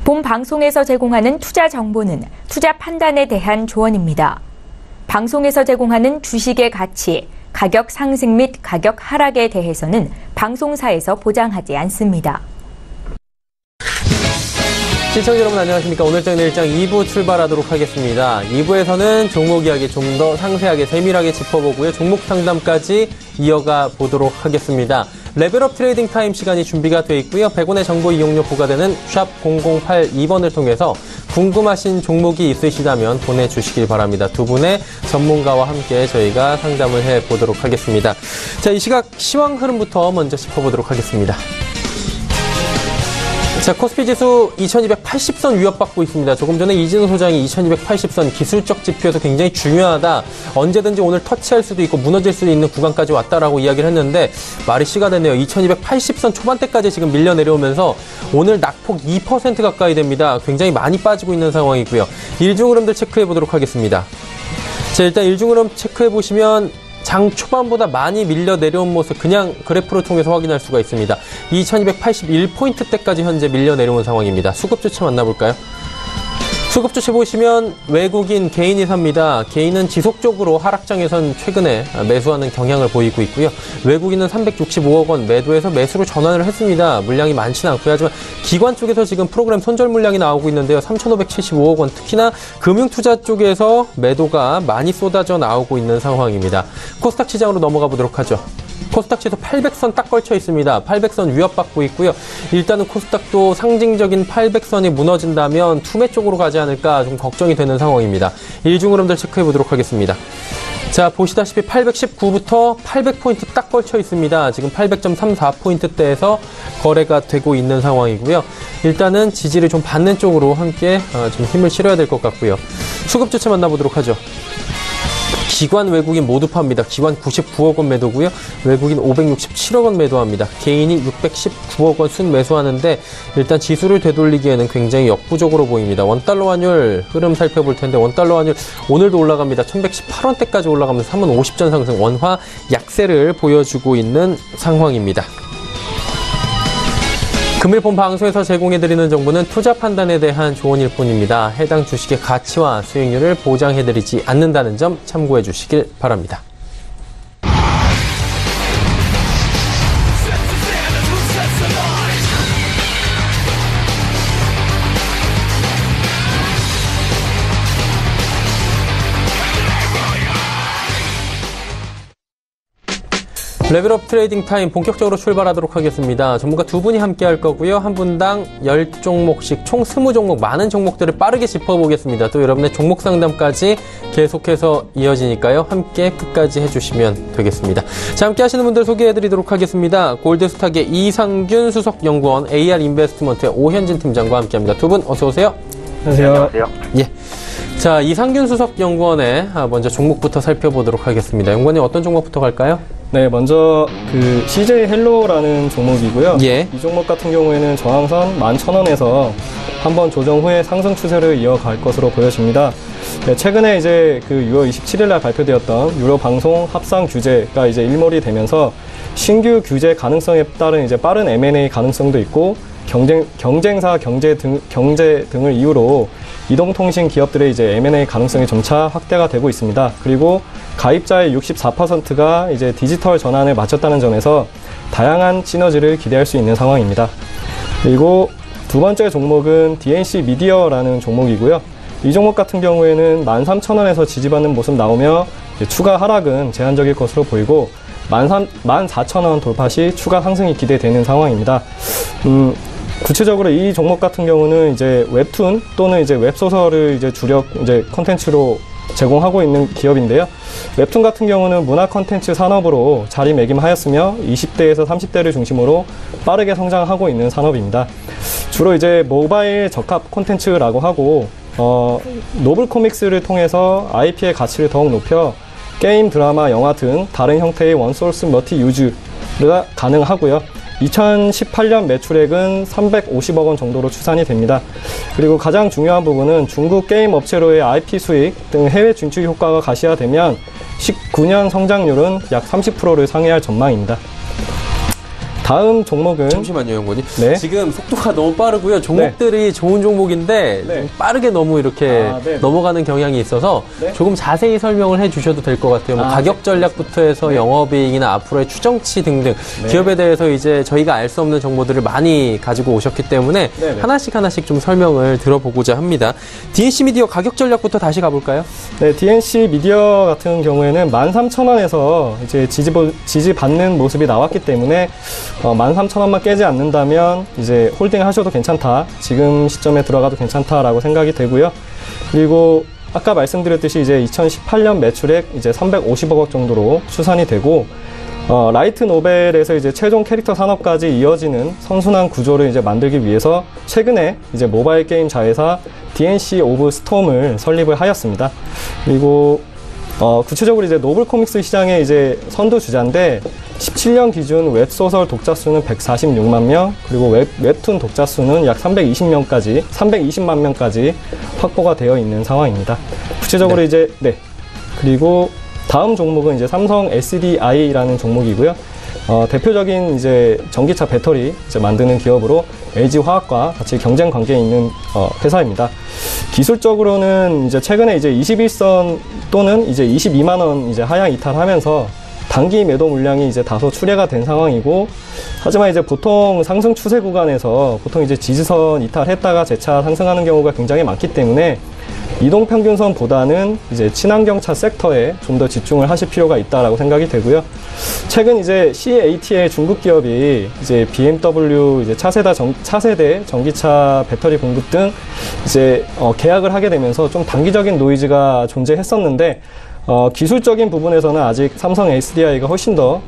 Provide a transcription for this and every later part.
본 방송에서 제공하는 투자 정보는 투자 판단에 대한 조언입니다. 방송에서 제공하는 주식의 가치, 가격 상승 및 가격 하락에 대해서는 방송사에서 보장하지 않습니다. 시청자 여러분 안녕하십니까. 오늘장 내일장 2부 출발하도록 하겠습니다. 2부에서는 종목 이야기 좀 더 상세하게 세밀하게 짚어보고요. 종목 상담까지 이어가 보도록 하겠습니다. 레벨업 트레이딩 타임 시간이 준비가 되어 있고요. 100원의 정보 이용료 부과되는 샵 0082번을 통해서 궁금하신 종목이 있으시다면 보내주시길 바랍니다. 두 분의 전문가와 함께 저희가 상담을 해보도록 하겠습니다. 자, 이 시각 시황 흐름부터 먼저 짚어보도록 하겠습니다. 자, 코스피지수 2280선 위협받고 있습니다. 조금 전에 이진우 소장이 2280선 기술적 지표에서 굉장히 중요하다. 언제든지 오늘 터치할 수도 있고 무너질 수도 있는 구간까지 왔다라고 이야기를 했는데 말이 씨가 됐네요. 2280선 초반대까지 지금 밀려 내려오면서 오늘 낙폭 2% 가까이 됩니다. 굉장히 많이 빠지고 있는 상황이고요. 일중 흐름들 체크해 보도록 하겠습니다. 자, 일단 일중 흐름 체크해 보시면 장 초반보다 많이 밀려 내려온 모습 그냥 그래프를 통해서 확인할 수가 있습니다. 2281포인트대까지 현재 밀려 내려온 상황입니다. 수급주체 만나볼까요? 수급주체 보시면 외국인 개인이 삽니다. 개인은 지속적으로 하락장에선 최근에 매수하는 경향을 보이고 있고요. 외국인은 365억 원 매도해서 매수로 전환을 했습니다. 물량이 많지는 않고요. 하지만 기관 쪽에서 지금 프로그램 손절 물량이 나오고 있는데요. 3,575억 원 특히나 금융투자 쪽에서 매도가 많이 쏟아져 나오고 있는 상황입니다. 코스닥 시장으로 넘어가 보도록 하죠. 코스닥 지수 800선 딱 걸쳐 있습니다. 800선 위협받고 있고요. 일단은 코스닥도 상징적인 800선이 무너진다면 투매 쪽으로 가지 않을까 좀 걱정이 되는 상황입니다. 일중 흐름들 체크해 보도록 하겠습니다. 자, 보시다시피 819부터 800포인트 딱 걸쳐 있습니다. 지금 800.34포인트대에서 거래가 되고 있는 상황이고요. 일단은 지지를 좀 받는 쪽으로 함께 좀 힘을 실어야 될 것 같고요. 수급 주체 만나보도록 하죠. 기관 외국인 모두 팝니다. 기관 99억 원 매도고요. 외국인 567억 원 매도합니다. 개인이 619억 원 순 매수하는데 일단 지수를 되돌리기에는 굉장히 역부족으로 보입니다. 원달러 환율 흐름 살펴볼 텐데 원달러 환율 오늘도 올라갑니다. 1118원대까지 올라가면서 3원50전 상승 원화 약세를 보여주고 있는 상황입니다. 금일 본 방송에서 제공해드리는 정보는 투자 판단에 대한 조언일 뿐입니다. 해당 주식의 가치와 수익률을 보장해드리지 않는다는 점 참고해 주시길 바랍니다. 레벨업 트레이딩 타임 본격적으로 출발하도록 하겠습니다. 전문가 두 분이 함께 할 거고요. 한 분당 10종목씩 총 20종목 많은 종목들을 빠르게 짚어보겠습니다. 또 여러분의 종목 상담까지 계속해서 이어지니까요. 함께 끝까지 해주시면 되겠습니다. 자, 함께 하시는 분들 소개해드리도록 하겠습니다. 골드스탁의 이상균 수석연구원, AR 인베스트먼트의 오현진 팀장과 함께합니다. 두 분 어서 오세요. 안녕하세요. 예. 자, 이상균 수석연구원의 먼저 종목부터 살펴보도록 하겠습니다. 연구원님 어떤 종목부터 갈까요? 네, 먼저 CJ 헬로라는 종목이고요. 예. 이 종목 같은 경우에는 저항선 11,000원에서 한번 조정 후에 상승 추세를 이어갈 것으로 보여집니다. 네, 최근에 이제 6월 27일 날 발표되었던 유료 방송 합상 규제가 이제 일몰이 되면서 신규 규제 가능성에 따른 이제 빠른 M&A 가능성도 있고 경쟁사 경제 등을 이유로 이동통신 기업들의 이제 M&A 가능성이 점차 확대가 되고 있습니다. 그리고 가입자의 64%가 이제 디지털 전환을 마쳤다는 점에서 다양한 시너지를 기대할 수 있는 상황입니다. 그리고 두 번째 종목은 DNC 미디어라는 종목이고요. 이 종목 같은 경우에는 13,000원에서 지지받는 모습 나오며 추가 하락은 제한적일 것으로 보이고 14,000원 돌파 시 추가 상승이 기대되는 상황입니다. 구체적으로 이 종목 같은 경우는 이제 웹툰 또는 이제 웹소설을 이제 주력 이제 콘텐츠로 제공하고 있는 기업인데요. 웹툰 같은 경우는 문화 콘텐츠 산업으로 자리매김하였으며 20대에서 30대를 중심으로 빠르게 성장하고 있는 산업입니다. 주로 이제 모바일 적합 콘텐츠라고 하고 노블 코믹스를 통해서 IP의 가치를 더욱 높여 게임, 드라마, 영화 등 다른 형태의 원소스 멀티 유즈가 가능하고요. 2018년 매출액은 350억 원 정도로 추산이 됩니다. 그리고 가장 중요한 부분은 중국 게임 업체로의 IP 수익 등 해외 진출 효과가 가시화되면 19년 성장률은 약 30%를 상회할 전망입니다. 다음 종목은 잠시만요, 연구원님. 네. 지금 속도가 너무 빠르고요. 종목들이 좋은 종목인데 네. 좀 빠르게 너무 이렇게 네. 넘어가는 경향이 있어서 네. 조금 자세히 설명을 해주셔도 될 것 같아요. 뭐 가격 전략부터 해서 영업이익이나 앞으로의 추정치 등등 기업에 대해서 이제 저희가 알 수 없는 정보들을 많이 가지고 오셨기 때문에 하나씩 좀 설명을 들어보고자 합니다. DNC 미디어 가격 전략부터 다시 가볼까요? 네, DNC 미디어 같은 경우에는 13,000원에서 이제 지지받는 모습이 나왔기 때문에 13,000원만 깨지 않는다면 이제 홀딩 하셔도 괜찮다. 지금 시점에 들어가도 괜찮다라고 생각이 되고요. 그리고 아까 말씀드렸듯이 이제 2018년 매출액 이제 350억 원 정도로 추산이 되고 라이트 노벨에서 이제 최종 캐릭터 산업까지 이어지는 선순환 구조를 이제 만들기 위해서 최근에 이제 모바일 게임 자회사 DNC 오브 스톰을 설립을 하였습니다. 그리고 구체적으로 이제 노블 코믹스 시장의 이제 선두 주자인데 17년 기준 웹소설 독자 수는 146만 명, 그리고 웹툰 독자 수는 약 320만 명까지 확보가 되어 있는 상황입니다. 구체적으로 이제 그리고 다음 종목은 이제 삼성 SDI라는 종목이고요. 대표적인 이제 전기차 배터리 이제 만드는 기업으로 LG화학과 같이 경쟁 관계에 있는 회사입니다. 기술적으로는 이제 최근에 이제 21선 또는 이제 22만 원 이제 하향 이탈하면서 단기 매도 물량이 이제 다소 출회가 된 상황이고, 하지만 이제 보통 상승 추세 구간에서 보통 이제 지지선 이탈했다가 재차 상승하는 경우가 굉장히 많기 때문에 이동평균선보다는 이제 친환경차 섹터에 좀 더 집중을 하실 필요가 있다라고 생각이 되고요. 최근 이제 CATL 중국 기업이 이제 BMW 이제 차세대 전기차 배터리 공급 등 이제 계약을 하게 되면서 좀 단기적인 노이즈가 존재했었는데, 기술적인 부분에서는 아직 삼성 SDI가 훨씬 더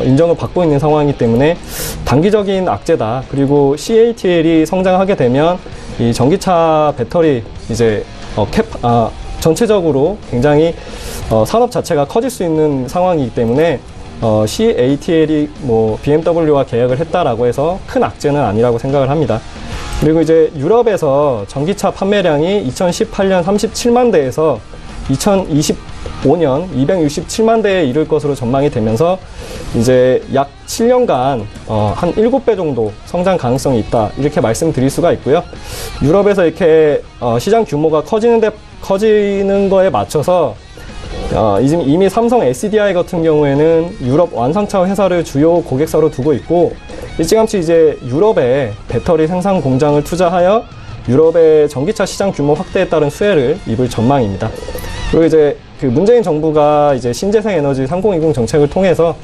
인정을 받고 있는 상황이기 때문에 단기적인 악재다. 그리고 CATL이 성장하게 되면 이 전기차 배터리 이제 전체적으로 굉장히 산업 자체가 커질 수 있는 상황이기 때문에 CATL이 뭐 BMW와 계약을 했다라고 해서 큰 악재는 아니라고 생각을 합니다. 그리고 이제 유럽에서 전기차 판매량이 2018년 37만 대에서 2025년 267만 대에 이를 것으로 전망이 되면서 이제 약 7년간 한 7배 정도 성장 가능성이 있다, 이렇게 말씀드릴 수가 있고요. 유럽에서 이렇게 시장 규모가 커지는 거에 맞춰서 이미 삼성 SDI 같은 경우에는 유럽 완성차 회사를 주요 고객사로 두고 있고, 일찌감치 이제 유럽에 배터리 생산 공장을 투자하여 유럽의 전기차 시장 규모 확대에 따른 수혜를 입을 전망입니다. 그리고 이제 그 문재인 정부가 이제 신재생 에너지 3020 정책을 통해서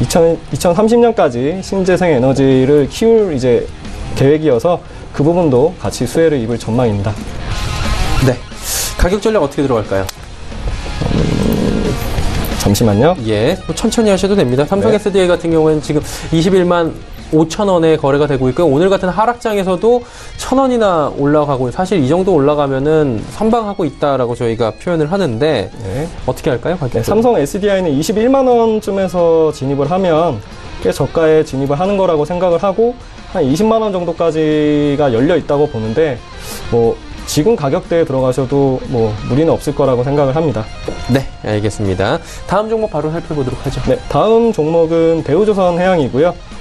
2030년까지 신재생 에너지를 키울 이제 계획이어서 그 부분도 같이 수혜를 입을 전망입니다. 네. 가격 전략 어떻게 들어갈까요? 잠시만요. 예, 뭐 천천히 하셔도 됩니다. 삼성 SDI 같은 경우에는 지금 21만 5천 원에 거래가 되고 있고요. 오늘 같은 하락장에서도 1,000원이나 올라가고, 사실 이 정도 올라가면은 선방하고 있다라고 저희가 표현을 하는데 어떻게 할까요? 삼성 SDI는 21만 원쯤에서 진입을 하면 꽤 저가에 진입을 하는 거라고 생각을 하고, 한 20만 원 정도까지가 열려 있다고 보는데, 뭐 지금 가격대에 들어가셔도 뭐 무리는 없을 거라고 생각을 합니다. 네, 알겠습니다. 다음 종목 바로 살펴보도록 하죠. 네, 다음 종목은 대우조선해양이고요.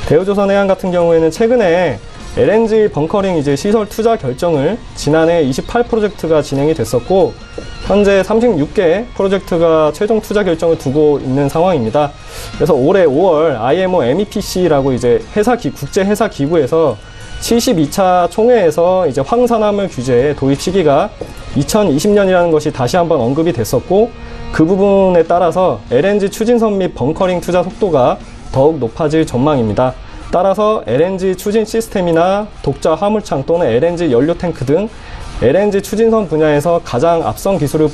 대우조선해양 같은 경우에는 최근에 LNG 벙커링 이제 시설 투자 결정을 지난해 28 프로젝트가 진행이 됐었고, 현재 36개 프로젝트가 최종 투자 결정을 두고 있는 상황입니다. 그래서 올해 5월 IMO MEPC라고 이제 국제 회사 기구에서 72차 총회에서 이제 황산화물 규제 도입 시기가 2020년이라는 것이 다시 한번 언급이 됐었고, 그 부분에 따라서 LNG 추진선 및 벙커링 투자 속도가 더욱 높아질 전망입니다. 따라서 LNG 추진 시스템이나 독자 화물창 또는 LNG 연료 탱크 등 LNG 추진선 분야에서 가장 앞선 기술을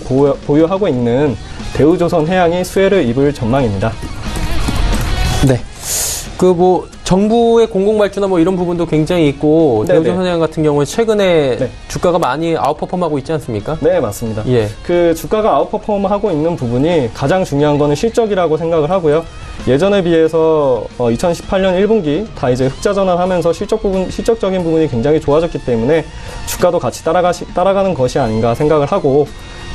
보유하고 있는 대우조선해양이 수혜를 입을 전망입니다. 네. 정부의 공공발주나 뭐 이런 부분도 굉장히 있고, 대우조선해양 같은 경우에 최근에 주가가 많이 아웃퍼폼하고 있지 않습니까? 네, 맞습니다. 예. 그 주가가 아웃퍼폼하고 있는 부분이 가장 중요한 거는 실적이라고 생각을 하고요. 예전에 비해서 2018년 1분기 다 이제 흑자 전환하면서 실적적인 부분이 굉장히 좋아졌기 때문에 주가도 같이 따라가는 것이 아닌가 생각을 하고,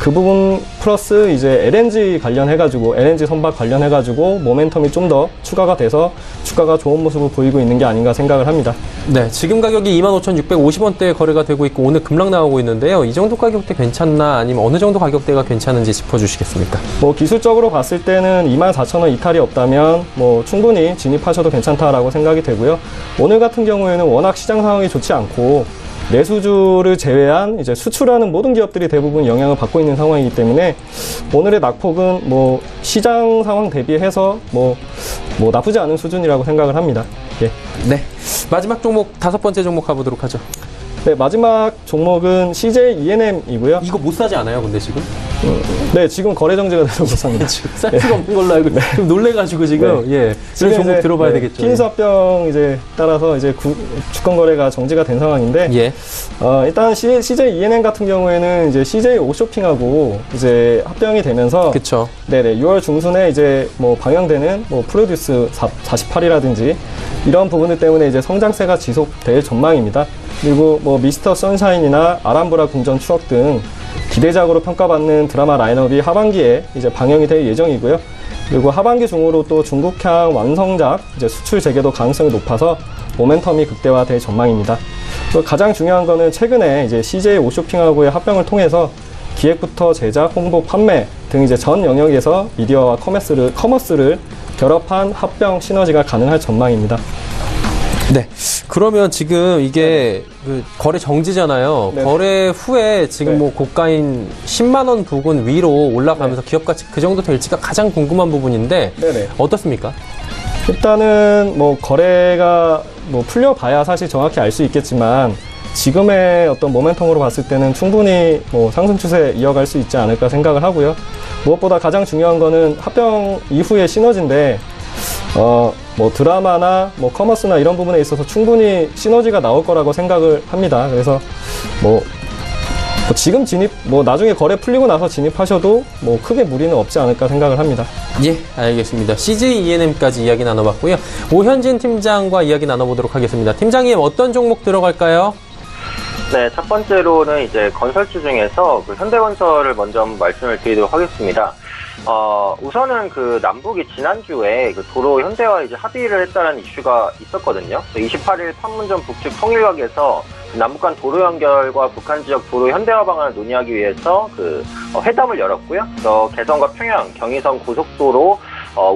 그 부분 플러스 이제 LNG 관련해가지고 LNG 선박 관련해가지고 모멘텀이 좀 더 추가가 돼서 주가가 좋은 모습을 보이고 있는 게 아닌가 생각을 합니다. 네, 지금 가격이 25,650원대에 거래가 되고 있고 오늘 급락 나오고 있는데요. 이 정도 가격대 괜찮나 아니면 어느 정도 가격대가 괜찮은지 짚어주시겠습니까? 뭐 기술적으로 봤을 때는 24,000원 이탈이 없다면 뭐 충분히 진입하셔도 괜찮다라고 생각이 되고요. 오늘 같은 경우에는 워낙 시장 상황이 좋지 않고 내수주를 제외한 이제 수출하는 모든 기업들이 대부분 영향을 받고 있는 상황이기 때문에 오늘의 낙폭은 뭐 시장 상황 대비해서 뭐 나쁘지 않은 수준이라고 생각을 합니다. 예. 네, 마지막 종목 5번째 종목 가보도록 하죠. 네, 마지막 종목은 CJ E&M이고요. 이거 못 사지 않아요, 근데 지금? 네, 지금 거래 정지가 돼서 못 삽니다. 지금 살 수가 없는 걸로 알고 좀 놀래가지고 지금 지금 종목 들어봐야 되겠죠. 피인수 합병 이제 따라서 이제 주권 거래가 정지가 된 상황인데 일단 CJ E&M 같은 경우에는 이제 CJ 오쇼핑하고 이제 합병이 되면서 그렇죠. 네네 6월 중순에 이제 뭐 방영되는 뭐 프로듀스 48이라든지 이런 부분들 때문에 이제 성장세가 지속될 전망입니다. 그리고 뭐 미스터 선샤인이나 아람브라 궁전 추억 등 기대작으로 평가받는 드라마 라인업이 하반기에 이제 방영이 될 예정이고요. 그리고 하반기 중으로 또 중국향 완성작 이제 수출 재개도 가능성이 높아서 모멘텀이 극대화될 전망입니다. 또 가장 중요한 거는 최근에 이제 CJ 오쇼핑하고의 합병을 통해서 기획부터 제작, 홍보, 판매 등 이제 전 영역에서 미디어와 커머스를 결합한 합병 시너지가 가능할 전망입니다. 네. 그러면 지금 이게 그 거래 정지잖아요. 네. 거래 후에 지금 네. 뭐 고가인 10만 원 부근 위로 올라가면서 기업 가치 그 정도 될지가 가장 궁금한 부분인데 네네. 어떻습니까? 일단은 뭐 거래가 뭐 풀려봐야 사실 정확히 알 수 있겠지만 지금의 어떤 모멘텀으로 봤을 때는 충분히 뭐 상승 추세 이어갈 수 있지 않을까 생각을 하고요. 무엇보다 가장 중요한 거는 합병 이후의 시너지인데 뭐 드라마나 뭐 커머스나 이런 부분에 있어서 충분히 시너지가 나올 거라고 생각을 합니다. 그래서 뭐 지금 나중에 거래 풀리고 나서 진입하셔도 뭐 크게 무리는 없지 않을까 생각을 합니다. 예, 알겠습니다. CJ E&M까지 이야기 나눠봤고요. 오현진 팀장과 이야기 나눠보도록 하겠습니다. 팀장님, 어떤 종목 들어갈까요? 네, 첫 번째로는 이제 건설주 중에서 그 현대건설을 먼저 말씀을 드리도록 하겠습니다. 우선은 그 남북이 지난주에 그 도로 현대와 이제 합의를 했다는 이슈가 있었거든요. 28일 판문점 북측 통일각에서 남북 간 도로 연결과 북한 지역 도로 현대화 방안을 논의하기 위해서 그 회담을 열었고요. 개성과 평양, 경의선 고속도로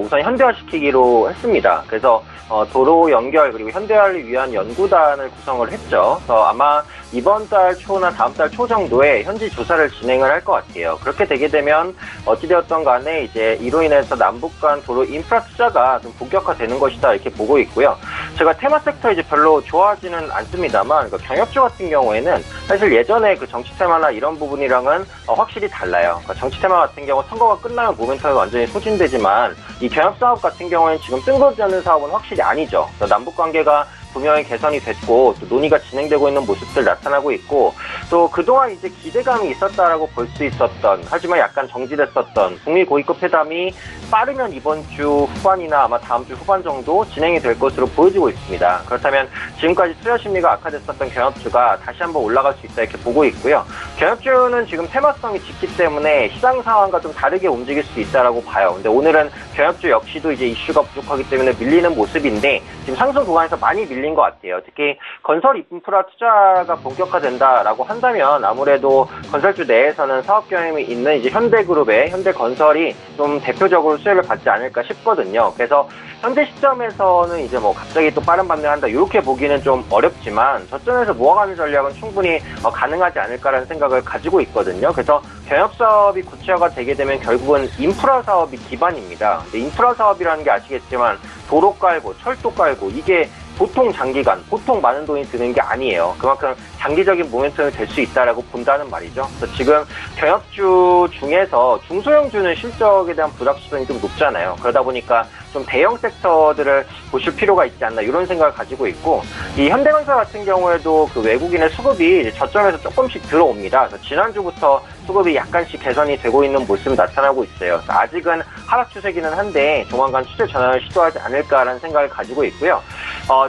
우선 현대화시키기로 했습니다. 그래서 도로 연결 그리고 현대화를 위한 연구단을 구성을 했죠. 그래서 아마 이번 달 초나 다음 달 초 정도에 현지 조사를 진행을 할 것 같아요. 그렇게 되게 되면 어찌되었던 간에 이제 이로 인해서 남북 간 도로 인프라 투자가 좀 본격화되는 것이다 이렇게 보고 있고요. 제가 테마 섹터 이제 별로 좋아하지는 않습니다만 경협주 같은 경우에는 사실 예전에 그 정치 테마나 이런 부분이랑은 확실히 달라요. 정치 테마 같은 경우 선거가 끝나면 모멘텀이 완전히 소진되지만 이 경협 사업 같은 경우에는 지금 뜬금없지 않은 사업은 확실히 아니죠. 남북 관계가 분명히 개선이 됐고 또 논의가 진행되고 있는 모습들 나타나고 있고 또 그동안 이제 기대감이 있었다라고 볼 수 있었던 하지만 약간 정지됐었던 북미 고위급 회담이 빠르면 이번 주 후반이나 아마 다음 주 후반 정도 진행이 될 것으로 보여지고 있습니다. 그렇다면 지금까지 투자 심리가 악화됐었던 경협주가 다시 한번 올라갈 수 있다 이렇게 보고 있고요. 경협주는 지금 테마성이 짙기 때문에 시장 상황과 좀 다르게 움직일 수 있다라고 봐요. 근데 오늘은 경협주 역시도 이제 이슈가 부족하기 때문에 밀리는 모습인데 지금 상승 구간에서 많이 밀린 것 같아요. 특히 건설 인프라 투자가 본격화된다라고 한다면 아무래도 건설주 내에서는 사업 경험이 있는 이제 현대그룹의 현대건설이 좀 대표적으로 수혜를 받지 않을까 싶거든요. 그래서 현재 시점에서는 이제 뭐 갑자기 또 빠른 반등한다 이렇게 보기는 좀 어렵지만 저점에서 모아가는 전략은 충분히 가능하지 않을까라는 생각을 가지고 있거든요. 그래서 경협 사업이 구체화가 되게 되면 결국은 인프라 사업이 기반입니다. 근데 인프라 사업이라는 게 아시겠지만 도로 깔고 철도 깔고 이게 보통 장기간, 보통 많은 돈이 드는 게 아니에요. 그만큼 장기적인 모멘텀이 될 수 있다라고 본다는 말이죠. 그래서 지금 경협주 중에서 중소형주는 실적에 대한 불확실성이 좀 높잖아요. 그러다 보니까 좀 대형 섹터들을 보실 필요가 있지 않나 이런 생각을 가지고 있고 이 현대건설 같은 경우에도 그 외국인의 수급이 이제 저점에서 조금씩 들어옵니다. 그래서 지난주부터 수급이 약간씩 개선이 되고 있는 모습이 나타나고 있어요. 그래서 아직은 하락 추세기는 한데 조만간 추세 전환을 시도하지 않을까라는 생각을 가지고 있고요.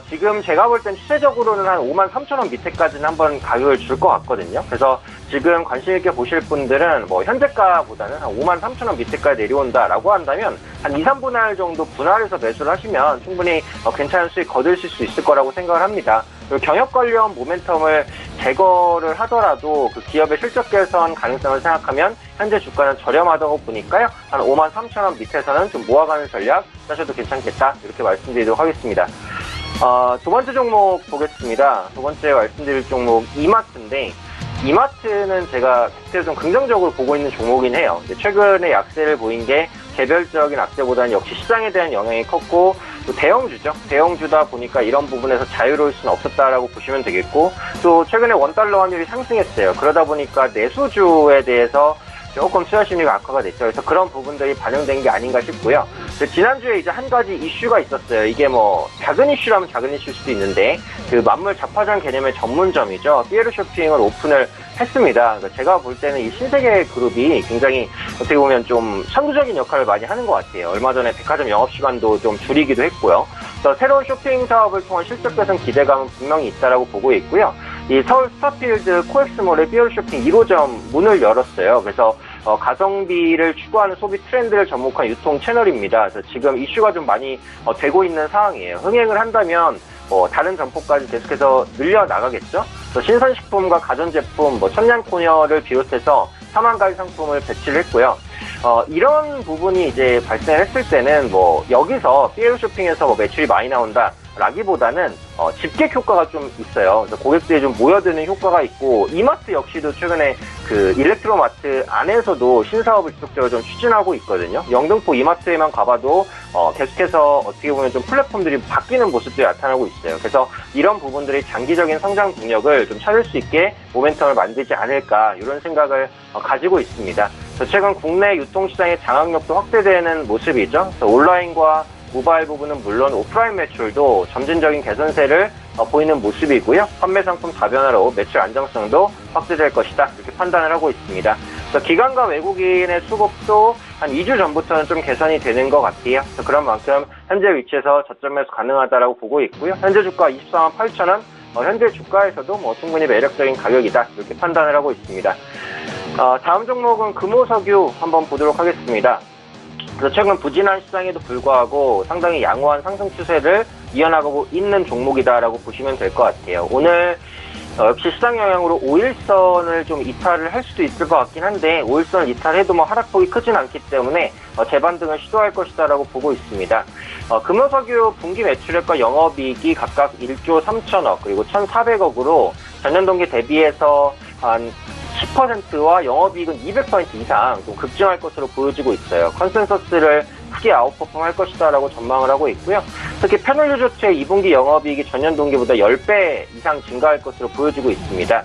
지금 제가 볼 땐 추세적으로는 한 53,000원 밑에까지는 한번 한번 가격을 줄 것 같거든요. 그래서 지금 관심 있게 보실 분들은 뭐 현재가보다는 한 53,000원 밑에까지 내려온다라고 한다면 한 2, 3분할 정도 분할해서 매수를 하시면 충분히 괜찮은 수익 거두실 수 있을 거라고 생각을 합니다. 그리고 경영 관련 모멘텀을 제거를 하더라도 그 기업의 실적 개선 가능성을 생각하면 현재 주가는 저렴하다고 보니까요. 한 53,000원 밑에서는 좀 모아가는 전략 짜셔도 괜찮겠다 이렇게 말씀드리도록 하겠습니다. 두 번째 종목 보겠습니다. 두 번째 말씀드릴 종목 이마트인데 이마트는 제가 그때 좀 긍정적으로 보고 있는 종목이긴 해요. 최근에 약세를 보인 게 개별적인 악재보다는 역시 시장에 대한 영향이 컸고 또 대형주죠. 대형주다 보니까 이런 부분에서 자유로울 수는 없었다라고 보시면 되겠고 또 최근에 원달러 환율이 상승했어요. 그러다 보니까 내수주에 대해서 조금 투자 심리가 악화가 됐죠. 그래서 그런 부분들이 반영된 게 아닌가 싶고요. 지난주에 이제 한 가지 이슈가 있었어요. 이게 뭐 작은 이슈라면 작은 이슈일 수도 있는데 그 만물 잡화점 개념의 전문점이죠. 삐에르 쇼핑을 오픈을 했습니다. 그러니까 제가 볼 때는 이 신세계 그룹이 굉장히 어떻게 보면 좀 선두적인 역할을 많이 하는 것 같아요. 얼마 전에 백화점 영업시간도 좀 줄이기도 했고요. 그래서 새로운 쇼핑 사업을 통한 실적 개선 기대감은 분명히 있다라고 보고 있고요. 이 서울 스타필드 코엑스몰의 삐에르 쇼핑 1호점 문을 열었어요. 그래서 가성비를 추구하는 소비 트렌드를 접목한 유통 채널입니다. 그래서 지금 이슈가 좀 많이 되고 있는 상황이에요. 흥행을 한다면 다른 점포까지 계속해서 늘려나가겠죠. 신선식품과 가전제품, 천년 코너를 비롯해서 4만 가지 상품을 배치를 했고요. 이런 부분이 이제 발생했을 때는 여기서 삐에르 쇼핑에서 매출이 많이 나온다. 라기보다는 집객 효과가 좀 있어요. 그래서 고객들이 좀 모여드는 효과가 있고 이마트 역시도 최근에 그 일렉트로마트 안에서도 신사업을 지속적으로 좀 추진하고 있거든요. 영등포 이마트에만 가봐도 계속해서 어떻게 보면 좀 플랫폼들이 바뀌는 모습들이 나타나고 있어요. 그래서 이런 부분들이 장기적인 성장 동력을 좀 찾을 수 있게 모멘텀을 만들지 않을까 이런 생각을 가지고 있습니다. 최근 국내 유통시장의 장악력도 확대되는 모습이죠. 그래서 온라인과 모바일 부분은 물론 오프라인 매출도 점진적인 개선세를 보이는 모습이고요. 판매 상품 다변화로 매출 안정성도 확대될 것이다. 이렇게 판단을 하고 있습니다. 그래서 기관과 외국인의 수급도 한 2주 전부터는 좀 개선이 되는 것 같아요. 그래서 그런 만큼 현재 위치에서 저점 매수 가능하다라고 보고 있고요. 현재 주가 24만 8천원, 현재 주가에서도 충분히 매력적인 가격이다. 이렇게 판단을 하고 있습니다. 다음 종목은 금호석유 한번 보도록 하겠습니다. 그래서 최근 부진한 시장에도 불구하고 상당히 양호한 상승 추세를 이어나가고 있는 종목이다라고 보시면 될 것 같아요. 오늘 역시 시장 영향으로 5일선을 좀 이탈을 할 수도 있을 것 같긴 한데 5일선을 이탈해도 하락폭이 크진 않기 때문에 재반등을 시도할 것이다라고 보고 있습니다. 금호석유 분기 매출액과 영업이익이 각각 1조 3천억 그리고 1,400억으로 전년 동기 대비해서 한 10%와 영업이익은 200% 이상 좀 급증할 것으로 보여지고 있어요. 컨센서스를 크게 아웃퍼폼 할 것이다 라고 전망을 하고 있고요. 특히 패널 유조체의 2분기 영업이익이 전년 동기보다 10배 이상 증가할 것으로 보여지고 있습니다.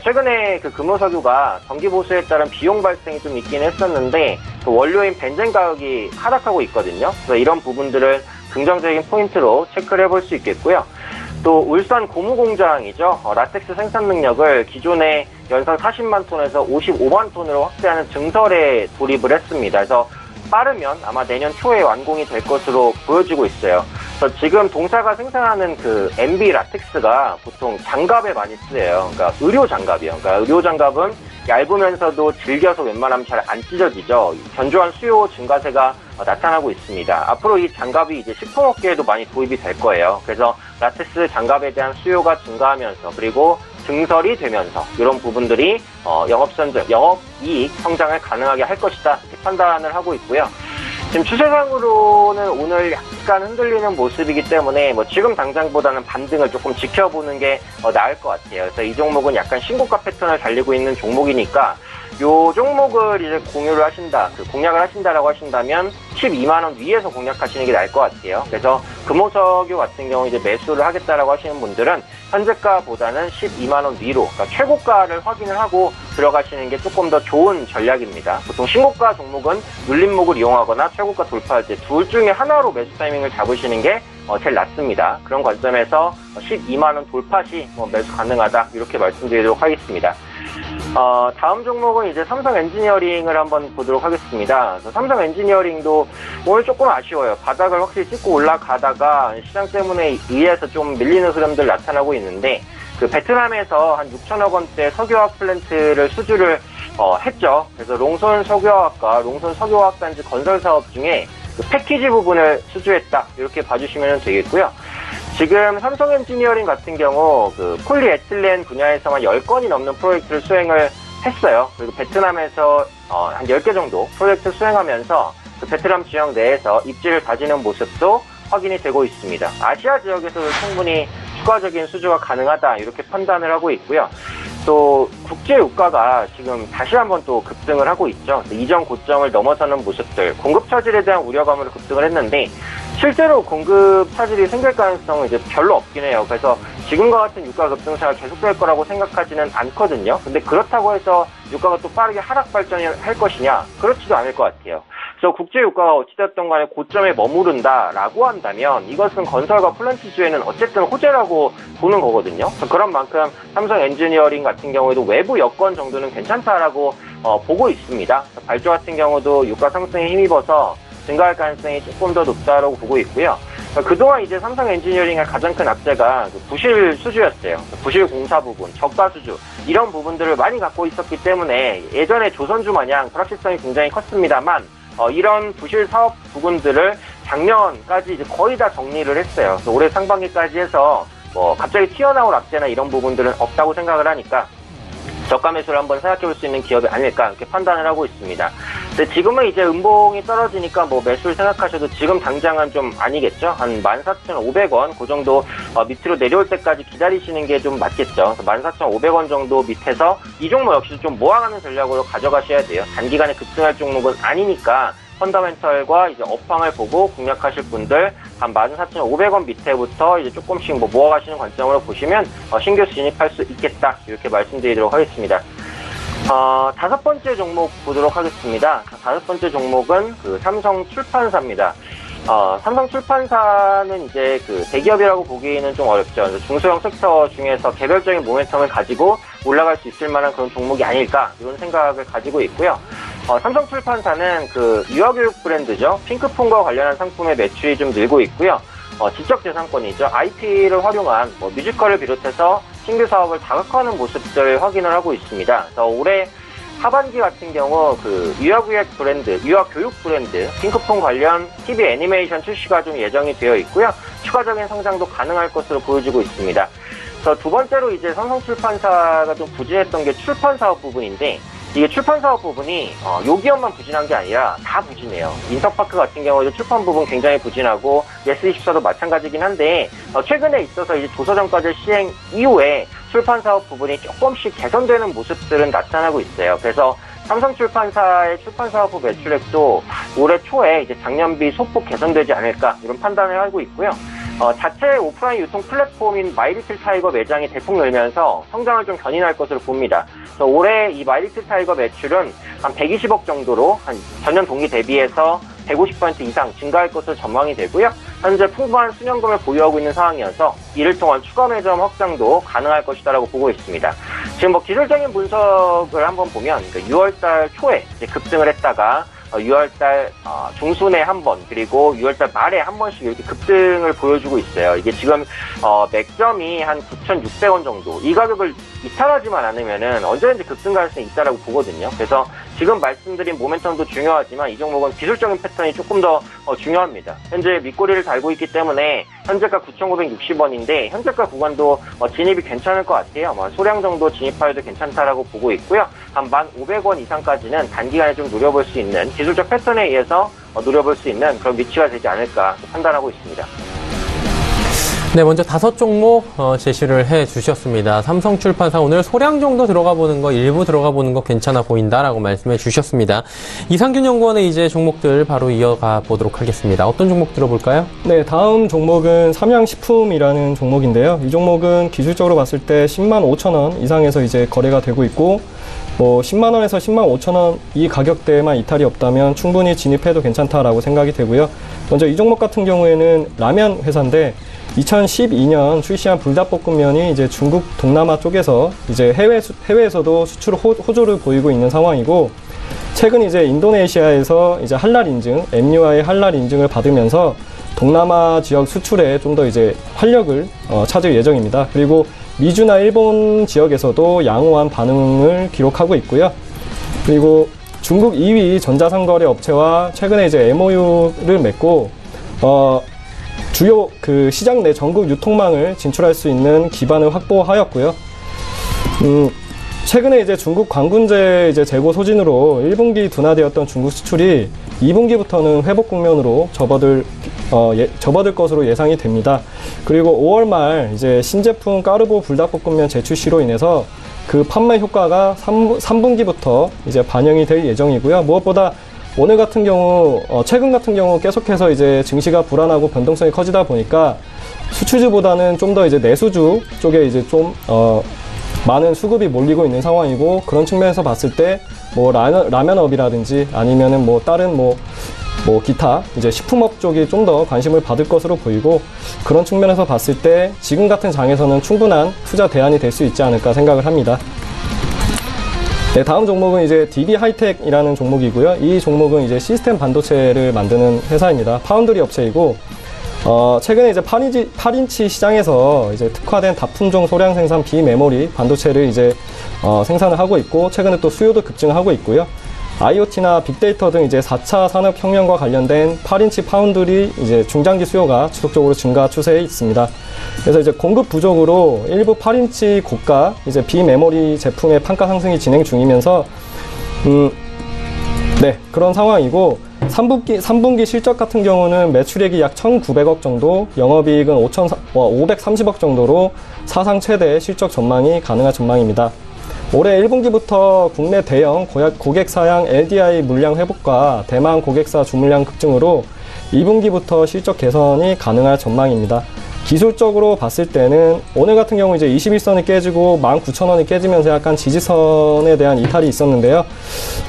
최근에 그 금호석유가 정기 보수에 따른 비용 발생이 좀 있긴 했었는데 그 원료인 벤젠 가격이 하락하고 있거든요. 그래서 이런 부분들을 긍정적인 포인트로 체크를 해볼 수 있겠고요. 또 울산 고무공장이죠. 라텍스 생산 능력을 기존의 연산 40만 톤에서 55만 톤으로 확대하는 증설에 돌입을 했습니다. 그래서 빠르면 아마 내년 초에 완공이 될 것으로 보여지고 있어요. 그래서 지금 동사가 생산하는 그 MB 라텍스가 보통 장갑에 많이 쓰여요. 그러니까 의료 장갑이요. 그러니까 의료 장갑은 얇으면서도 질겨서 웬만하면 잘 안 찢어지죠. 견조한 수요 증가세가 나타나고 있습니다. 앞으로 이 장갑이 이제 식품업계에도 많이 도입이 될 거예요. 그래서 라텍스 장갑에 대한 수요가 증가하면서 그리고 증설이 되면서 이런 부분들이 영업이익 성장을 가능하게 할 것이다 이렇게 판단을 하고 있고요. 지금 추세상으로는 오늘 약간 흔들리는 모습이기 때문에 지금 당장보다는 반등을 조금 지켜보는 게 나을 것 같아요. 그래서 이 종목은 약간 신고가 패턴을 달리고 있는 종목이니까 요 종목을 이제 공략을 하신다라고 하신다면 12만 원 위에서 공략하시는 게 나을 것 같아요. 그래서 금호석유 같은 경우 이제 매수를 하겠다라고 하시는 분들은 현재가보다는 12만 원 위로, 그러니까 최고가를 확인을 하고 들어가시는 게 조금 더 좋은 전략입니다. 보통 신고가 종목은 눌림목을 이용하거나 최고가 돌파할 때 둘 중에 하나로 매수 타이밍을 잡으시는 게 제일 낫습니다. 그런 관점에서 12만 원 돌파 시 매수 가능하다 이렇게 말씀드리도록 하겠습니다. 다음 종목은 이제 삼성 엔지니어링을 한번 보도록 하겠습니다. 삼성 엔지니어링도 오늘 조금 아쉬워요. 바닥을 확실히 찍고 올라가다가 시장 때문에 의해서 좀 밀리는 흐름들 나타나고 있는데 그 베트남에서 한 6천억 원대 석유화학 플랜트를 수주를 했죠. 그래서 롱손 석유화학과 롱손 석유화학단지 건설 사업 중에 그 패키지 부분을 수주했다. 이렇게 봐주시면 되겠고요. 지금 삼성 엔지니어링 같은 경우 그 폴리에틸렌 분야에서만 10건이 넘는 프로젝트를 수행을 했어요. 그리고 베트남에서 한 10개 정도 프로젝트 수행하면서 그 베트남 지역 내에서 입지를 다지는 모습도 확인이 되고 있습니다. 아시아 지역에서도 충분히 추가적인 수주가 가능하다 이렇게 판단을 하고 있고요. 또 국제 유가가 지금 다시 한번 또 급등을 하고 있죠. 이전 고점을 넘어서는 모습들, 공급 차질에 대한 우려감으로 급등을 했는데 실제로 공급 차질이 생길 가능성은 이제 별로 없긴 해요. 그래서 지금과 같은 유가 급등세가 계속될 거라고 생각하지는 않거든요. 근데 그렇다고 해서 유가가 또 빠르게 하락 발전을 할 것이냐? 그렇지도 않을 것 같아요. 그래서 국제 유가가 어찌됐든 간에 고점에 머무른다라고 한다면 이것은 건설과 플랜트주에는 어쨌든 호재라고 보는 거거든요. 그런 만큼 삼성 엔지니어링 같은 경우에도 외부 여건 정도는 괜찮다라고 보고 있습니다. 발주 같은 경우도 유가 상승에 힘입어서 증가할 가능성이 조금 더 높다라고 보고 있고요. 그동안 이제 삼성 엔지니어링의 가장 큰 악재가 부실 수주였어요. 부실 공사 부분, 저가 수주 이런 부분들을 많이 갖고 있었기 때문에 예전에 조선주 마냥 불확실성이 굉장히 컸습니다만 이런 부실 사업 부분들을 작년까지 이제 거의 다 정리를 했어요. 그래서 올해 상반기까지 해서 갑자기 튀어나올 악재나 이런 부분들은 없다고 생각을 하니까 저가 매수를 한번 생각해 볼 수 있는 기업이 아닐까 이렇게 판단을 하고 있습니다. 근데 지금은 이제 음봉이 떨어지니까 매수를 생각하셔도 지금 당장은 좀 아니겠죠. 한 14,500원 그 정도 밑으로 내려올 때까지 기다리시는 게 좀 맞겠죠. 14,500원 정도 밑에서 이 종목 역시 좀 모아가는 전략으로 가져가셔야 돼요. 단기간에 급등할 종목은 아니니까 펀더멘털과 이제 업황을 보고 공략하실 분들 한 14,500원 밑에부터 이제 조금씩 모아가시는 관점으로 보시면 신규 진입할 수 있겠다 이렇게 말씀드리도록 하겠습니다. 다섯 번째 종목 보도록 하겠습니다. 다섯 번째 종목은 그 삼성 출판사입니다. 삼성 출판사는 이제 그 대기업이라고 보기에는 좀 어렵죠. 중소형 섹터 중에서 개별적인 모멘텀을 가지고 올라갈 수 있을 만한 그런 종목이 아닐까 이런 생각을 가지고 있고요. 삼성 출판사는 그 유아교육 브랜드죠. 핑크폰과 관련한 상품의 매출이 좀 늘고 있고요. 지적재산권이죠. IP를 활용한 뮤지컬을 비롯해서 신규 사업을 다각화하는 모습들을 확인을 하고 있습니다. 그래서 올해 하반기 같은 경우 그 유아교육 브랜드 핑크폰 관련 TV 애니메이션 출시가 좀 예정이 되어 있고요. 추가적인 성장도 가능할 것으로 보여지고 있습니다. 그래서 두 번째로 이제 삼성 출판사가 좀 부진했던 게 출판 사업 부분인데 이게 출판 사업 부분이 요 기업만 부진한 게 아니라 다 부진해요. 인석파크 같은 경우에도 출판 부분 굉장히 부진하고 예스24도 마찬가지긴 한데 최근에 있어서 이제 조서정가제 시행 이후에 출판 사업 부분이 조금씩 개선되는 모습들은 나타나고 있어요. 그래서 삼성 출판사의 출판 사업부 매출액도 올해 초에 이제 작년비 소폭 개선되지 않을까 이런 판단을 하고 있고요. 자체 오프라인 유통 플랫폼인 마이리틀 타이거 매장이 대폭 늘면서 성장을 좀 견인할 것으로 봅니다. 그래서 올해 이 마이리틀 타이거 매출은 한 120억 정도로 한 전년 동기 대비해서 150% 이상 증가할 것으로 전망이 되고요. 현재 풍부한 수령금을 보유하고 있는 상황이어서 이를 통한 추가 매점 확장도 가능할 것이다라고 보고 있습니다. 지금 기술적인 분석을 한번 보면 6월달 초에 이제 급등을 했다가 6월달 중순에 한 번, 그리고 6월달 말에 한 번씩 이렇게 급등을 보여주고 있어요. 이게 지금 맥점이 한 9,600원 정도, 이 가격을 이탈하지만 않으면은 언제든지 급등 가능성이 있다라고 보거든요. 그래서 지금 말씀드린 모멘텀도 중요하지만 이 종목은 기술적인 패턴이 조금 더 중요합니다. 현재 밑꼬리를 달고 있기 때문에 현재가 9,960원인데 현재가 구간도 진입이 괜찮을 것 같아요. 소량 정도 진입하여도 괜찮다라고 보고 있고요. 한 1,500원 이상까지는 단기간에 좀 노려볼 수 있는 기술적 패턴에 의해서 노려볼 수 있는 그런 위치가 되지 않을까 판단하고 있습니다. 네, 먼저 다섯 종목 제시를 해 주셨습니다. 삼성출판사 오늘 소량 정도 들어가 보는 거, 일부 들어가 보는 거 괜찮아 보인다라고 말씀해 주셨습니다. 이상균 연구원의 이제 종목들 바로 이어가 보도록 하겠습니다. 어떤 종목 들어볼까요? 네, 다음 종목은 삼양식품이라는 종목인데요. 이 종목은 기술적으로 봤을 때 10만 5천 원 이상에서 이제 거래가 되고 있고 10만 원에서 10만 5천 원 이 가격대에만 이탈이 없다면 충분히 진입해도 괜찮다라고 생각이 되고요. 먼저 이 종목 같은 경우에는 라면 회사인데 2012년 출시한 불닭볶음면이 이제 중국 동남아 쪽에서 이제 해외에서도 수출 호조를 보이고 있는 상황이고, 최근 이제 인도네시아에서 이제 할랄 인증, MUI 할랄 인증을 받으면서 동남아 지역 수출에 좀 더 이제 활력을 찾을 예정입니다. 그리고 미주나 일본 지역에서도 양호한 반응을 기록하고 있고요. 그리고 중국 2위 전자상거래 업체와 최근에 이제 MOU를 맺고 주요 그 시장 내 전국 유통망을 진출할 수 있는 기반을 확보하였고요. 최근에 이제 중국 관군제 이제 재고 소진으로 1분기 둔화되었던 중국 수출이 2분기부터는 회복 국면으로 접어들 것으로 예상이 됩니다. 그리고 5월 말 이제 신제품 까르보 불닭볶음면 재출시로 인해서 그 판매 효과가 3분기부터 이제 반영이 될 예정이고요. 무엇보다 오늘 같은 경우, 최근 같은 경우 계속해서 이제 증시가 불안하고 변동성이 커지다 보니까 수출주보다는 좀 더 이제 내수주 쪽에 이제 좀, 많은 수급이 몰리고 있는 상황이고, 그런 측면에서 봤을 때, 뭐, 라면업이라든지 아니면은 뭐, 다른 뭐 기타, 이제 식품업 쪽이 좀 더 관심을 받을 것으로 보이고, 그런 측면에서 봤을 때 지금 같은 장에서는 충분한 투자 대안이 될 수 있지 않을까 생각을 합니다. 네, 다음 종목은 이제 DB 하이텍이라는 종목이고요. 이 종목은 이제 시스템 반도체를 만드는 회사입니다. 파운드리 업체이고, 최근에 이제 8인치 시장에서 이제 특화된 다품종 소량 생산 비메모리 반도체를 이제 생산을 하고 있고, 최근에 또 수요도 급증하고 있고요. IoT나 빅데이터 등 이제 4차 산업혁명과 관련된 8인치 파운드리 이제 중장기 수요가 지속적으로 증가 추세에 있습니다. 그래서 이제 공급 부족으로 일부 8인치 고가 이제 비메모리 제품의 판가 상승이 진행 중이면서 네, 그런 상황이고 3분기 실적 같은 경우는 매출액이 약 1,900억 정도, 영업이익은 530억 정도로 사상 최대 실적 전망이 가능한 전망입니다. 올해 1분기부터 국내 대형 고객 사양 LDI 물량 회복과 대만 고객사 주물량 급증으로 2분기부터 실적 개선이 가능할 전망입니다. 기술적으로 봤을 때는 오늘 같은 경우 이제 21선이 깨지고 19,000원이 깨지면서 약간 지지선에 대한 이탈이 있었는데요.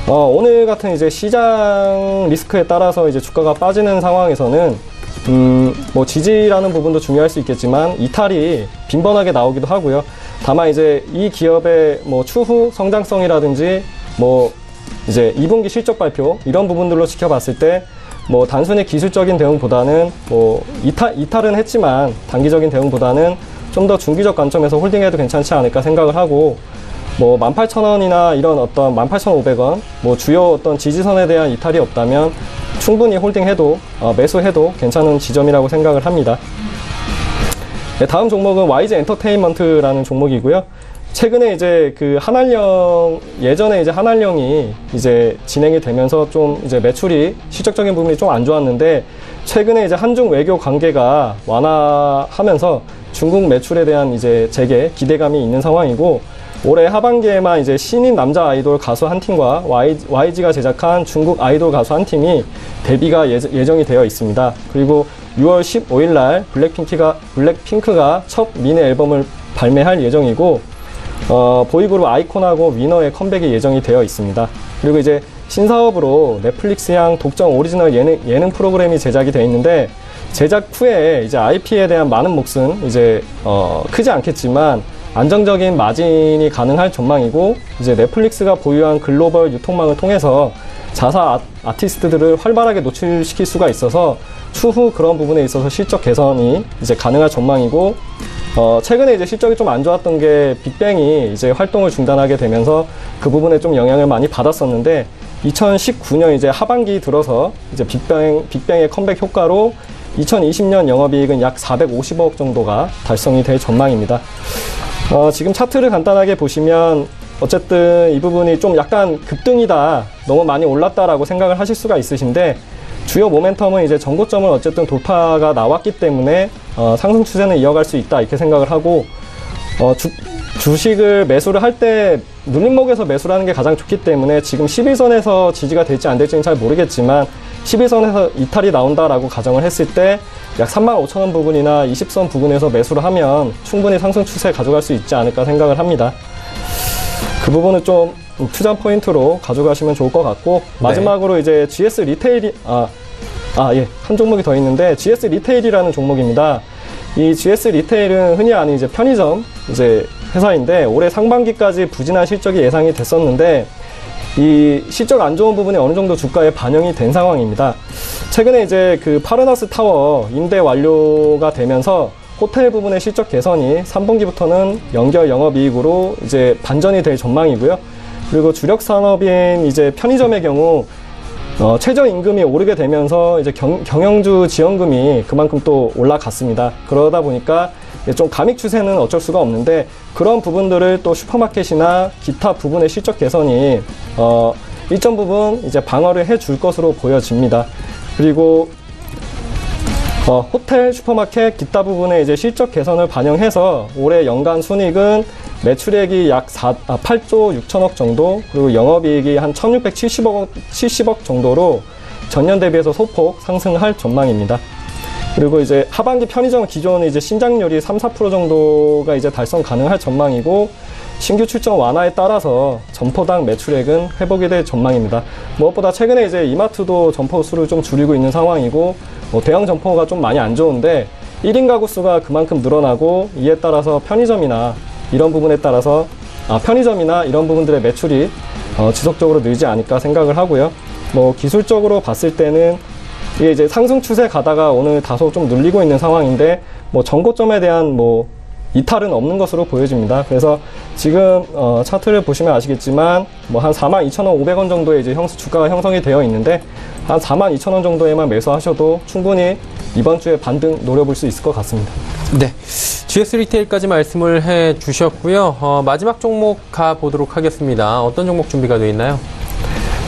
오늘 같은 이제 시장 리스크에 따라서 이제 주가가 빠지는 상황에서는 뭐 지지라는 부분도 중요할 수 있겠지만 이탈이 빈번하게 나오기도 하고요. 다만 이제 이 기업의 뭐 추후 성장성이라든지 뭐 이제 2분기 실적 발표 이런 부분들로 지켜봤을 때 뭐 단순히 기술적인 대응보다는 뭐 이탈은 했지만 단기적인 대응보다는 좀 더 중기적 관점에서 홀딩해도 괜찮지 않을까 생각을 하고, 뭐 18,000원이나 이런 어떤 18,500원 뭐 주요 어떤 지지선에 대한 이탈이 없다면 충분히 홀딩해도 매수해도 괜찮은 지점이라고 생각을 합니다. 네, 다음 종목은 YG 엔터테인먼트라는 종목이고요. 최근에 이제 그 예전에 이제 한알령이 이제 진행이 되면서 좀 이제 매출이 실적적인 부분이 좀 안 좋았는데, 최근에 이제 한중 외교 관계가 완화하면서 중국 매출에 대한 이제 재개 기대감이 있는 상황이고, 올해 하반기에만 이제 신인 남자 아이돌 가수 한 팀과 YG가 제작한 중국 아이돌 가수 한 팀이 데뷔가 예정이 되어 있습니다. 그리고 6월 15일 날 블랙핑크가 첫 미니 앨범을 발매할 예정이고, 보이그룹 아이콘하고 위너의 컴백이 예정이 되어 있습니다. 그리고 이제 신사업으로 넷플릭스향 독점 오리지널 예능 프로그램이 제작이 되어 있는데, 제작 후에 이제 IP에 대한 많은 몫은 이제 크지 않겠지만 안정적인 마진이 가능할 전망이고, 이제 넷플릭스가 보유한 글로벌 유통망을 통해서 자사 아티스트들을 활발하게 노출시킬 수가 있어서 추후 그런 부분에 있어서 실적 개선이 이제 가능할 전망이고, 최근에 이제 실적이 좀 안 좋았던 게 빅뱅이 이제 활동을 중단하게 되면서 그 부분에 좀 영향을 많이 받았었는데, 2019년 이제 하반기 들어서 이제 빅뱅의 컴백 효과로 2020년 영업이익은 약 450억 정도가 달성이 될 전망입니다. 지금 차트를 간단하게 보시면 어쨌든 이 부분이 좀 약간 급등이다, 너무 많이 올랐다라고 생각을 하실 수가 있으신데, 주요 모멘텀은 이제 전고점을 어쨌든 돌파가 나왔기 때문에 상승 추세는 이어갈 수 있다 이렇게 생각을 하고, 주식을 매수를 할 때 눌림목에서 매수를 하는 게 가장 좋기 때문에 지금 11선에서 지지가 될지 안 될지는 잘 모르겠지만 11선에서 이탈이 나온다라고 가정을 했을 때 약 35,000원 부근이나 20선 부근에서 매수를 하면 충분히 상승 추세 가져갈 수 있지 않을까 생각을 합니다. 그 부분은 좀 투자 포인트로 가져가시면 좋을 것 같고, 마지막으로 이제 GS 리테일이 한 종목이 더 있는데 GS 리테일이라는 종목입니다. 이 GS 리테일은 흔히 아는 이제 편의점 이제 회사인데, 올해 상반기까지 부진한 실적이 예상이 됐었는데 이 실적 안 좋은 부분이 어느 정도 주가에 반영이 된 상황입니다. 최근에 이제 그 파르나스 타워 임대 완료가 되면서 호텔 부분의 실적 개선이 3분기부터는 연결 영업이익으로 이제 반전이 될 전망이고요. 그리고 주력 산업인 이제 편의점의 경우 최저임금이 오르게 되면서 이제 경영주 지원금이 그만큼 또 올라갔습니다. 그러다 보니까 좀 감익 추세는 어쩔 수가 없는데 그런 부분들을 또 슈퍼마켓이나 기타 부분의 실적 개선이 일정 부분 이제 방어를 해줄 것으로 보여집니다. 그리고 호텔, 슈퍼마켓, 기타 부분의 이제 실적 개선을 반영해서 올해 연간 순이익은 매출액이 약 8조 6천억 정도, 그리고 영업이익이 한 1670억 정도로 전년 대비해서 소폭 상승할 전망입니다. 그리고 이제 하반기 편의점 기존의 이제 신장률이 3~4% 정도가 이제 달성 가능할 전망이고, 신규 출점 완화에 따라서 점포당 매출액은 회복이 될 전망입니다. 무엇보다 최근에 이제 이마트도 점포 수를 좀 줄이고 있는 상황이고, 대형 점포가 좀 많이 안 좋은데 1인 가구 수가 그만큼 늘어나고, 이에 따라서 편의점이나 이런 부분들의 매출이 지속적으로 늘지 않을까 생각을 하고요. 기술적으로 봤을 때는 이게 이제 상승 추세 가다가 오늘 다소 좀 눌리고 있는 상황인데, 전고점에 대한 이탈은 없는 것으로 보여집니다. 그래서 지금 차트를 보시면 아시겠지만 한 42,500원 정도의 이제 주가가 형성이 되어 있는데, 한 42,000원 정도에만 매수하셔도 충분히 이번 주에 반등 노려볼 수 있을 것 같습니다. 네, GS 리테일까지 말씀을 해 주셨고요. 마지막 종목 가보도록 하겠습니다. 어떤 종목 준비가 되어 있나요?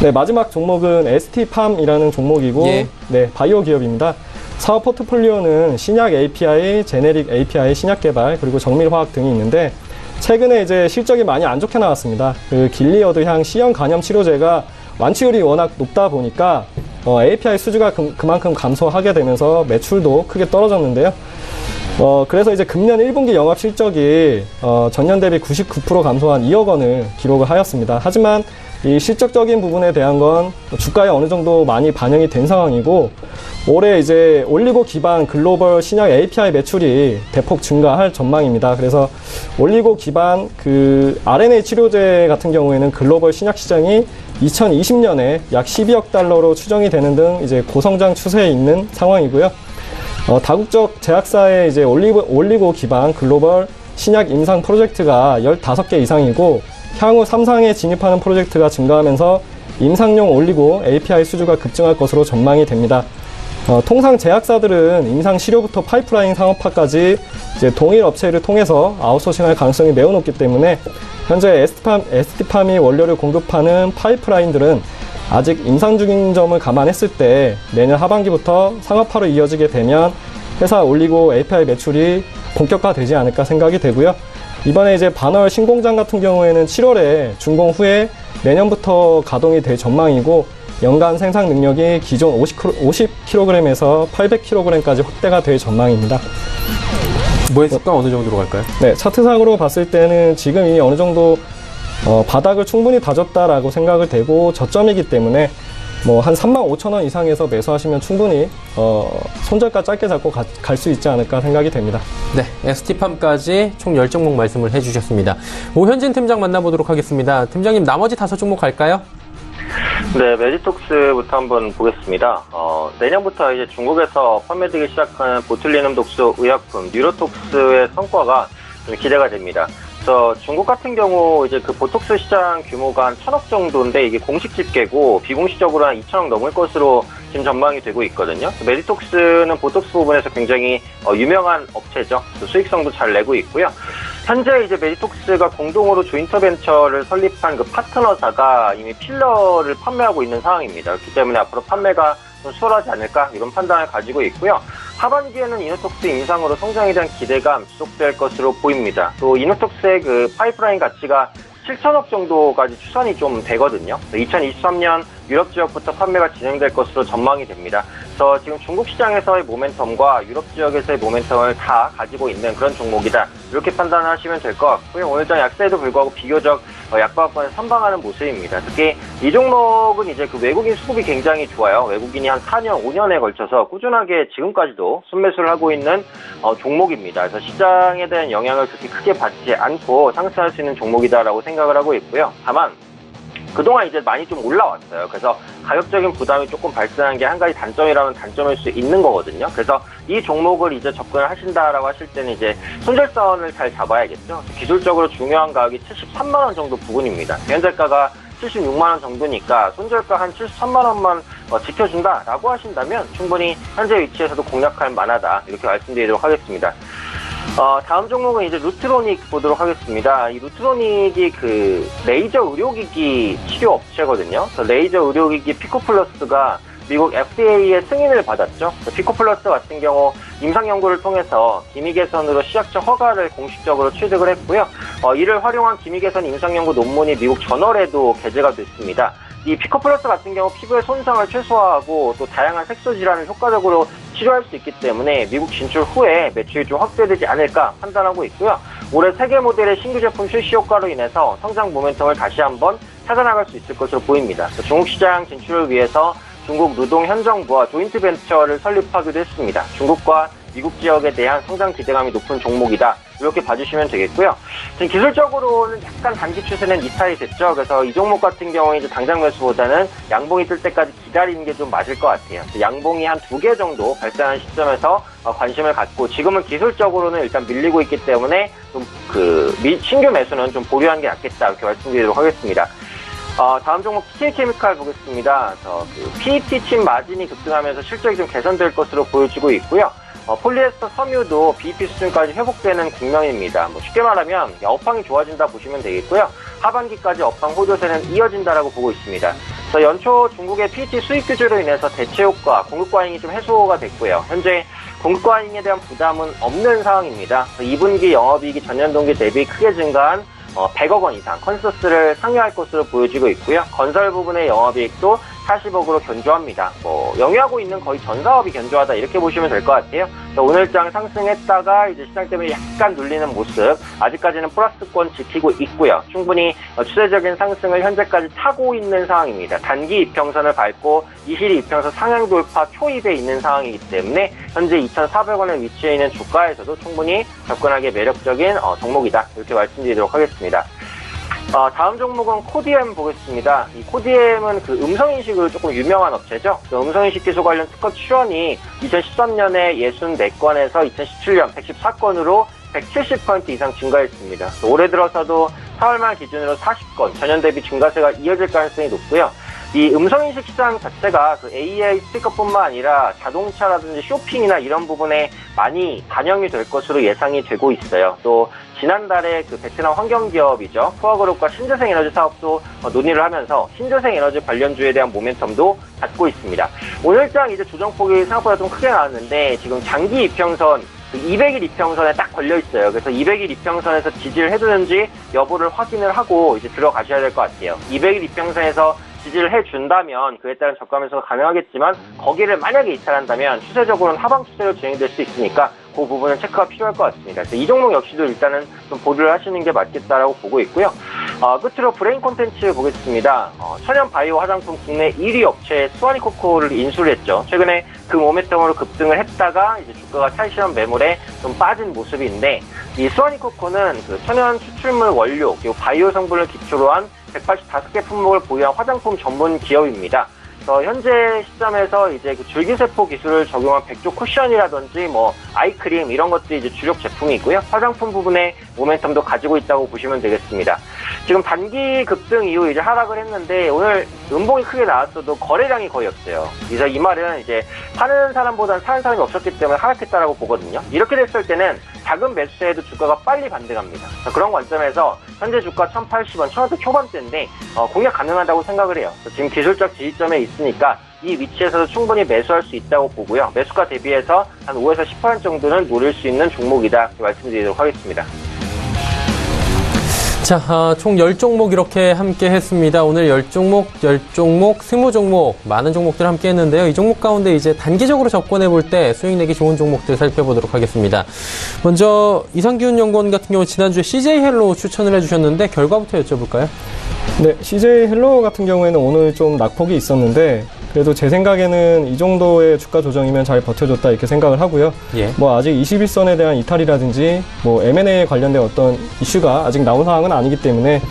네, 마지막 종목은 ST팜이라는 종목이고, 예. 네, 바이오 기업입니다. 사업 포트폴리오는 신약 API, 제네릭 API 신약 개발, 그리고 정밀화학 등이 있는데, 최근에 이제 실적이 많이 안 좋게 나왔습니다. 그 길리어드향 C형 간염 치료제가 완치율이 워낙 높다 보니까 API 수주가 그만큼 감소하게 되면서 매출도 크게 떨어졌는데요. 그래서 이제 금년 1분기 영업 실적이 전년 대비 99% 감소한 2억 원을 기록을 하였습니다. 하지만 이 실적적인 부분에 대한 건 주가에 어느 정도 많이 반영이 된 상황이고, 올해 이제 올리고 기반 글로벌 신약 API 매출이 대폭 증가할 전망입니다. 그래서 올리고 기반 그 RNA 치료제 같은 경우에는 글로벌 신약 시장이 2020년에 약 12억 달러로 추정이 되는 등 이제 고성장 추세에 있는 상황이고요. 다국적 제약사의 이제 올리고 기반 글로벌 신약 임상 프로젝트가 15개 이상이고, 향후 3상에 진입하는 프로젝트가 증가하면서 임상용 올리고 API 수주가 급증할 것으로 전망이 됩니다. 통상 제약사들은 임상 시료부터 파이프라인 상업화까지 이제 동일 업체를 통해서 아웃소싱할 가능성이 매우 높기 때문에 현재 ST팜이 원료를 공급하는 파이프라인들은 아직 임상 중인 점을 감안했을 때 내년 하반기부터 상업화로 이어지게 되면 회사 올리고 API 매출이 본격화되지 않을까 생각이 되고요. 이번에 이제 반월 신공장 같은 경우에는 7월에 준공 후에 내년부터 가동이 될 전망이고, 연간 생산 능력이 기존 50kg에서 800kg까지 확대가 될 전망입니다. 모의수가 어느 정도로 갈까요? 네, 차트상으로 봤을 때는 지금 이미 어느 정도 바닥을 충분히 다졌다라고 생각을 되고, 저점이기 때문에 한 35,000원 이상에서 매수하시면 충분히 손절가 짧게 잡고 갈 수 있지 않을까 생각이 됩니다. 네, ST팜까지 총 10종목 말씀을 해주셨습니다. 오현진 팀장 만나보도록 하겠습니다. 팀장님, 나머지 5종목 갈까요? 네, 메디톡스부터 한번 보겠습니다. 내년부터 이제 중국에서 판매되기 시작하는 보툴리눔 독소 의약품 뉴로톡스의 성과가 좀 기대가 됩니다. 중국 같은 경우 이제 그 보톡스 시장 규모가 한 1,000억 정도인데, 이게 공식 집계고 비공식적으로 한 2,000억 넘을 것으로 지금 전망이 되고 있거든요. 메디톡스는 보톡스 부분에서 굉장히 유명한 업체죠. 수익성도 잘 내고 있고요. 현재 이제 메디톡스가 공동으로 조인터벤처를 설립한 그 파트너사가 이미 필러를 판매하고 있는 상황입니다. 그렇기 때문에 앞으로 판매가 좀 수월하지 않을까, 이런 판단을 가지고 있고요. 하반기에는 이노톡스 임상으로 성장에 대한 기대감 지속될 것으로 보입니다. 또 이노톡스의 그 파이프라인 가치가 7천억 정도까지 추산이 좀 되거든요. 2023년 유럽 지역부터 판매가 진행될 것으로 전망이 됩니다. 그래서 지금 중국 시장에서의 모멘텀과 유럽 지역에서의 모멘텀을 다 가지고 있는 그런 종목이다, 이렇게 판단하시면 될 것 같고요. 오늘장 약세에도 불구하고 비교적 약박권을 선방하는 모습입니다. 특히 이 종목은 이제 그 외국인 수급이 굉장히 좋아요. 외국인이 한 4년, 5년에 걸쳐서 꾸준하게 지금까지도 순매수를 하고 있는 종목입니다. 그래서 시장에 대한 영향을 그렇게 크게 받지 않고 상승할 수 있는 종목이다라고 생각을 하고 있고요. 다만 그동안 이제 많이 좀 올라왔어요. 그래서 가격적인 부담이 조금 발생한 게 한 가지 단점이라면 단점일 수 있는 거거든요. 그래서 이 종목을 이제 접근을 하신다라고 하실 때는 이제 손절선을 잘 잡아야겠죠. 기술적으로 중요한 가격이 73만 원 정도 부근입니다. 현재가가 76만 원 정도니까 손절가 한 73만 원만 지켜준다라고 하신다면 충분히 현재 위치에서도 공략할 만하다 이렇게 말씀드리도록 하겠습니다. 다음 종목은 이제 루트로닉 보도록 하겠습니다. 이 루트로닉이 그 레이저 의료기기 치료 업체거든요. 레이저 의료기기 피코플러스가 미국 FDA의 승인을 받았죠. 피코플러스 같은 경우 임상 연구를 통해서 기미 개선으로 시약적 허가를 공식적으로 취득을 했고요. 이를 활용한 기미 개선 임상 연구 논문이 미국 저널에도 게재가 됐습니다. 이 피코플러스 같은 경우 피부의 손상을 최소화하고 또 다양한 색소 질환을 효과적으로 치료할 수 있기 때문에 미국 진출 후에 매출이 좀 확대되지 않을까 판단하고 있고요. 올해 세계 모델의 신규 제품 출시 효과로 인해서 성장 모멘텀을 다시 한번 찾아나갈 수 있을 것으로 보입니다. 중국 시장 진출을 위해서 중국 노동 현정부와 조인트 벤처를 설립하기도 했습니다. 중국과 미국 지역에 대한 성장 기대감이 높은 종목이다. 이렇게 봐주시면 되겠고요. 지금 기술적으로는 약간 단기 추세는 이탈이 됐죠. 그래서 이 종목 같은 경우에 이제 당장 매수보다는 양봉이 뜰 때까지 기다리는 게 좀 맞을 것 같아요. 양봉이 한 2개 정도 발생한 시점에서 관심을 갖고 지금은 기술적으로는 일단 밀리고 있기 때문에 좀 신규 매수는 좀 보류하는 게 낫겠다. 이렇게 말씀드리도록 하겠습니다. 다음 종목 TK케미칼 보겠습니다. PET 칩 마진이 급등하면서 실적이 좀 개선될 것으로 보여지고 있고요. 폴리에스터 섬유도 BEP 수준까지 회복되는 국면입니다. 쉽게 말하면 업황이 좋아진다 보시면 되겠고요. 하반기까지 업황 호조세는 이어진다라고 보고 있습니다. 그래서 연초 중국의 PET 수입 규제로 인해서 대체 효과, 공급 과잉이 좀 해소가 됐고요. 현재 공급 과잉에 대한 부담은 없는 상황입니다. 2분기 영업이익이 전년 동기 대비 크게 증가한 100억 원 이상 컨센서스를 상회할 것으로 보여지고 있고요. 건설 부분의 영업이익도 40억으로 견조합니다. 영위하고 있는 거의 전 사업이 견조하다 이렇게 보시면 될 것 같아요. 오늘장 상승했다가 이제 시장 때문에 약간 눌리는 모습 아직까지는 플러스권 지키고 있고요. 충분히 추세적인 상승을 현재까지 타고 있는 상황입니다. 단기 이평선을 밟고 이시리 이평선 상향 돌파 초입에 있는 상황이기 때문에 현재 2,400원에 위치해 있는 주가에서도 충분히 접근하기 매력적인 종목이다 이렇게 말씀드리도록 하겠습니다. 다음 종목은 코디엠 보겠습니다. 이 코디엠은 음성인식으로 조금 유명한 업체죠. 음성인식 기술 관련 특허 출원이 2013년에 64건에서 2017년 114건으로 170% 이상 증가했습니다. 올해 들어서도 4월 말 기준으로 40건, 전년 대비 증가세가 이어질 가능성이 높고요. 이 음성인식 시장 자체가 AI 스피커뿐만 아니라 자동차라든지 쇼핑이나 이런 부분에 많이 반영이 될 것으로 예상이 되고 있어요. 또 지난달에 베트남 환경기업이죠. 푸아그룹과 신재생 에너지 사업도 논의를 하면서 신재생 에너지 관련주에 대한 모멘텀도 갖고 있습니다. 오늘장 이제 조정폭이 생각보다 좀 크게 나왔는데 지금 장기 이평선 200일 이평선에 딱 걸려 있어요. 그래서 200일 이평선에서 지지를 해주는지 여부를 확인을 하고 이제 들어가셔야 될 것 같아요. 200일 이평선에서 지지를 해준다면 그에 따른 저가 매수가 가능하겠지만 거기를 만약에 이탈한다면 추세적으로는 하방 추세로 진행될 수 있으니까 그 부분은 체크가 필요할 것 같습니다. 그래서 이 종목 역시도 일단은 좀 보류를 하시는 게 맞겠다라고 보고 있고요. 끝으로 브레인 콘텐츠 보겠습니다. 천연 바이오 화장품 국내 1위 업체 스와니코코를 인수를 했죠. 최근에 그 모멘텀으로 급등을 했다가 이제 주가가 차익실현 매물에 좀 빠진 모습인데 이 스와니코코는 천연 추출물 원료 그리고 바이오 성분을 기초로 한 185개 품목을 보유한 화장품 전문 기업입니다. 현재 시점에서 이제 줄기세포 기술을 적용한 백조 쿠션이라든지 아이크림 이런 것들이 이제 주력 제품이고요. 화장품 부분에 모멘텀도 가지고 있다고 보시면 되겠습니다. 지금 단기 급등 이후 이제 하락을 했는데 오늘 음봉이 크게 나왔어도 거래량이 거의 없어요. 그래서 이 말은 이제 사는 사람보다는 사는 사람이 없었기 때문에 하락했다라고 보거든요. 이렇게 됐을 때는 작은 매수세에도 주가가 빨리 반등합니다. 그런 관점에서 현재 주가 1,080원, 1,000원대 초반대인데 공략 가능하다고 생각을 해요. 지금 기술적 지지점에 있으니까 이 위치에서도 충분히 매수할 수 있다고 보고요. 매수가 대비해서 한 5에서 10% 정도는 노릴 수 있는 종목이다 말씀드리도록 하겠습니다. 자, 총 10종목 이렇게 함께 했습니다. 오늘 10종목, 20종목, 많은 종목들 함께 했는데요. 이 종목 가운데 이제 단기적으로 접근해 볼 때 수익 내기 좋은 종목들 살펴보도록 하겠습니다. 먼저 이상균 연구원 같은 경우 지난주에 CJ 헬로 추천을 해주셨는데 결과부터 여쭤볼까요? 네, CJ 헬로 같은 경우에는 오늘 좀 낙폭이 있었는데 그래도 제 생각에는 이 정도의 주가 조정이면 잘 버텨줬다 이렇게 생각을 하고요. 예. 아직 21선에 대한 이탈이라든지 M&A에 관련된 어떤 이슈가 아직 나온 상황은 아니기 때문에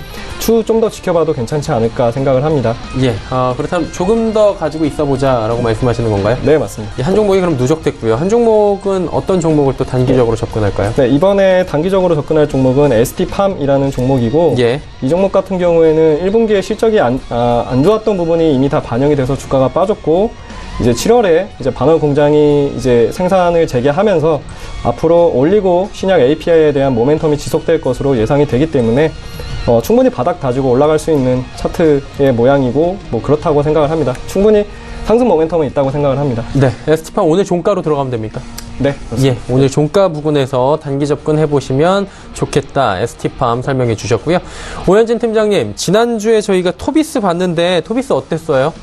추후 좀 더 지켜봐도 괜찮지 않을까 생각을 합니다. 예, 그렇다면 조금 더 가지고 있어보자라고 말씀하시는 건가요? 네, 맞습니다. 한 종목이 그럼 누적됐고요. 한 종목은 어떤 종목을 또 단기적으로 접근할까요? 네, 이번에 단기적으로 접근할 종목은 ST팜이라는 종목이고 예. 이 종목 같은 경우에는 1분기에 실적이 안 좋았던 부분이 이미 다 반영이 돼서 주가가 빠졌고 이제 7월에 이제 반월 공장이 이제 생산을 재개하면서 앞으로 올리고 신약 API에 대한 모멘텀이 지속될 것으로 예상이 되기 때문에 충분히 바닥 다지고 올라갈 수 있는 차트의 모양이고 뭐 그렇다고 생각을 합니다. 충분히 상승 모멘텀은 있다고 생각을 합니다. 네, ST팜 오늘 종가로 들어가면 됩니까? 네, 그렇습니다. 예, 오늘 종가 부근에서 단기 접근해 보시면 좋겠다. ST팜 설명해 주셨고요. 오현진 팀장님, 지난주에 저희가 토비스 봤는데 토비스 어땠어요?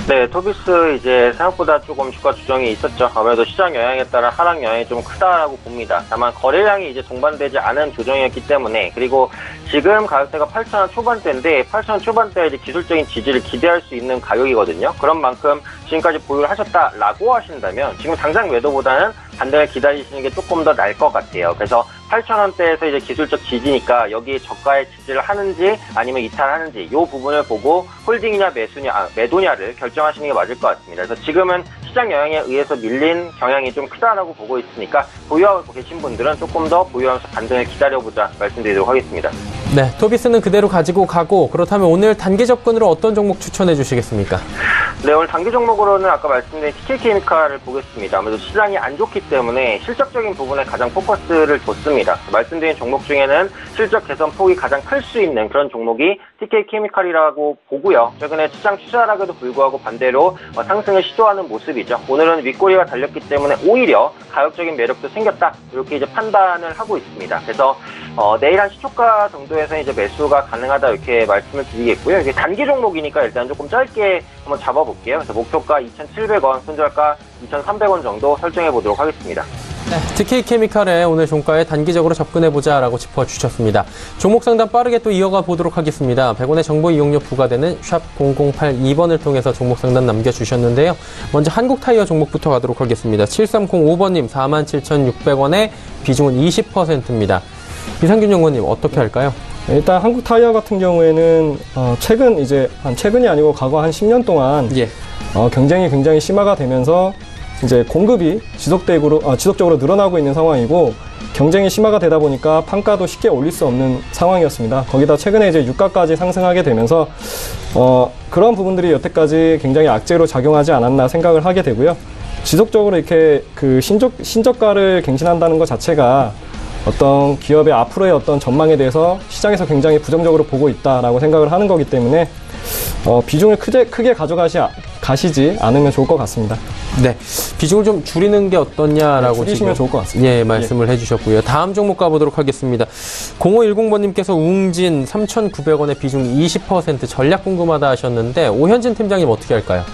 네, 토비스 이제 생각보다 조금 주가 조정이 있었죠. 아무래도 시장 영향에 따라 하락 영향이 좀 크다라고 봅니다. 다만 거래량이 이제 동반되지 않은 조정이었기 때문에, 그리고 지금 가격대가 8,000원 초반대인데 8,000원 초반대 이제 기술적인 지지를 기대할 수 있는 가격이거든요. 그런 만큼 지금까지 보유를 하셨다라고 하신다면 지금 당장 매도보다는 반등을 기다리시는 게 조금 더 나을 것 같아요. 그래서 8,000원대에서 이제 기술적 지지니까 여기에 저가의 지지를 하는지 아니면 이탈하는지 이 부분을 보고 홀딩이냐 매도냐를 결정하시는 게 맞을 것 같습니다. 그래서 지금은 시장 영향에 의해서 밀린 경향이 좀 크다라고 보고 있으니까 보유하고 계신 분들은 조금 더 보유하면서 반등을 기다려보자 말씀드리도록 하겠습니다. 네, 토비스는 그대로 가지고 가고, 그렇다면 오늘 단기 접근으로 어떤 종목 추천해 주시겠습니까? 네, 오늘 단기 종목으로는 아까 말씀드린 TK케미칼을 보겠습니다. 아무래도 시장이 안 좋기 때문에 실적적인 부분에 가장 포커스를 뒀습니다. 말씀드린 종목 중에는 실적 개선 폭이 가장 클 수 있는 그런 종목이 TK케미칼이라고 보고요. 최근에 시장 추세하락에도 불구하고 반대로 상승을 시도하는 모습이죠. 오늘은 윗꼬리가 달렸기 때문에 오히려 가격적인 매력도 생겼다, 이렇게 이제 판단을 하고 있습니다. 그래서 내일 한 시초가 정도에서 이제 매수가 가능하다, 이렇게 말씀을 드리겠고요. 이게 단기 종목이니까 일단 조금 짧게 한번 잡아볼게요. 그래서 목표가 2,700원, 손절가 2,300원 정도 설정해 보도록 하겠습니다. 네, TK케미칼의 오늘 종가에 단기적으로 접근해보자라고 짚어주셨습니다. 종목 상담 빠르게 또 이어가 보도록 하겠습니다. 100원의 정보 이용료 부과되는 샵 0082번을 통해서 종목 상담 남겨주셨는데요. 먼저 한국타이어 종목부터 가도록 하겠습니다. 7305번님 47,600원에 비중은 20%입니다. 이상균 연구원님 어떻게 할까요? 일단 한국타이어 같은 경우에는 최근이 아니고 과거 한 10년 동안 예. 경쟁이 굉장히 심화가 되면서 이제 공급이 지속적으로 늘어나고 있는 상황이고, 경쟁이 심화가 되다 보니까 판가도 쉽게 올릴 수 없는 상황이었습니다. 거기다 최근에 이제 유가까지 상승하게 되면서 그런 부분들이 여태까지 굉장히 악재로 작용하지 않았나 생각을 하게 되고요. 지속적으로 이렇게 그 신저가를 갱신한다는 것 자체가 어떤 기업의 앞으로의 어떤 전망에 대해서 시장에서 굉장히 부정적으로 보고 있다라고 생각을 하는 거기 때문에 비중을 크게 가시지 않으면 좋을 것 같습니다. 네, 비중을 좀 줄이는 게 어떠냐라고 줄이시면 좋을 것 같습니다. 예, 말씀을 해주셨고요. 다음 종목 가보도록 하겠습니다. 0510번님께서 웅진 3,900원의 비중 20% 전략 궁금하다 하셨는데, 오현진 팀장님 어떻게 할까요?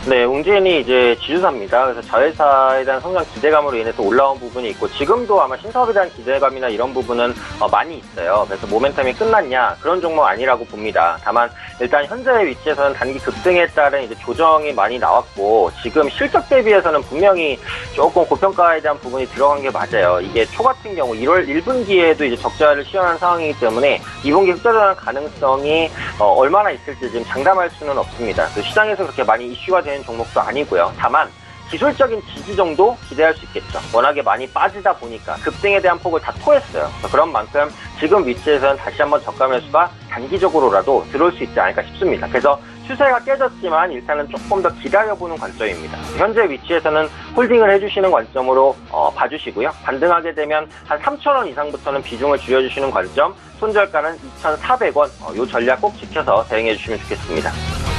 네, 웅진이 이제 지주사입니다. 그래서 자회사에 대한 성장 기대감으로 인해서 올라온 부분이 있고, 지금도 아마 신사업에 대한 기대감이나 이런 부분은 많이 있어요. 그래서 모멘텀이 끝났냐, 그런 종목 아니라고 봅니다. 다만 일단 현재의 위치에서는 단기 급등에 따른 이제 조정이 많이 나왔고, 지금 실적 대비해서는 분명히 조금 고평가에 대한 부분이 들어간 게 맞아요. 이게 초 같은 경우 1월 1분기에도 이제 적자를 시현한 상황이기 때문에 2분기 흑자 전환 가능성이 얼마나 있을지 지금 장담할 수는 없습니다. 시장에서 그렇게 많이 이슈가 되는 종목도 아니고요. 다만 기술적인 지지 정도 기대할 수 있겠죠. 워낙에 많이 빠지다 보니까 급등에 대한 폭을 다 토했어요. 그런 만큼 지금 위치에서는 다시 한번 저가 매수가 단기적으로라도 들어올 수 있지 않을까 싶습니다. 그래서 추세가 깨졌지만 일단은 조금 더 기다려보는 관점입니다. 현재 위치에서는 홀딩을 해주시는 관점으로 봐주시고요. 반등하게 되면 한 3,000원 이상부터는 비중을 줄여주시는 관점, 손절가는 2,400원, 이 전략 꼭 지켜서 대응해 주시면 좋겠습니다.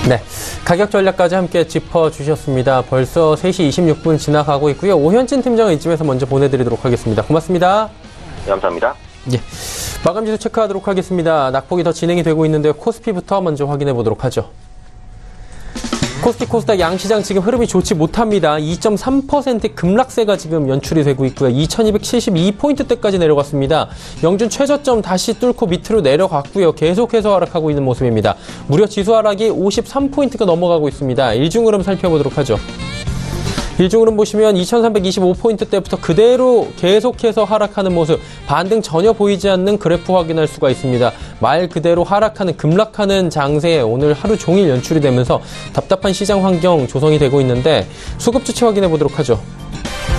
네, 가격 전략까지 함께 짚어주셨습니다. 벌써 3시 26분 지나가고 있고요. 오현진 팀장은 이쯤에서 먼저 보내드리도록 하겠습니다. 고맙습니다. 네, 감사합니다. 예, 마감지수 체크하도록 하겠습니다. 낙폭이 더 진행이 되고 있는데요. 코스피부터 먼저 확인해 보도록 하죠. 코스피 코스닥 양시장 지금 흐름이 좋지 못합니다. 2.3% 급락세가 지금 연출이 되고 있고요. 2272포인트대까지 내려갔습니다. 영준 최저점 다시 뚫고 밑으로 내려갔고요. 계속해서 하락하고 있는 모습입니다. 무려 지수 하락이 53포인트가 넘어가고 있습니다. 일중 흐름 살펴보도록 하죠. 일중으로 보시면 2325포인트대부터 그대로 계속해서 하락하는 모습, 반등 전혀 보이지 않는 그래프 확인할 수가 있습니다. 말 그대로 하락하는, 급락하는 장세에 오늘 하루 종일 연출이 되면서 답답한 시장 환경 조성이 되고 있는데 수급 주체 확인해 보도록 하죠.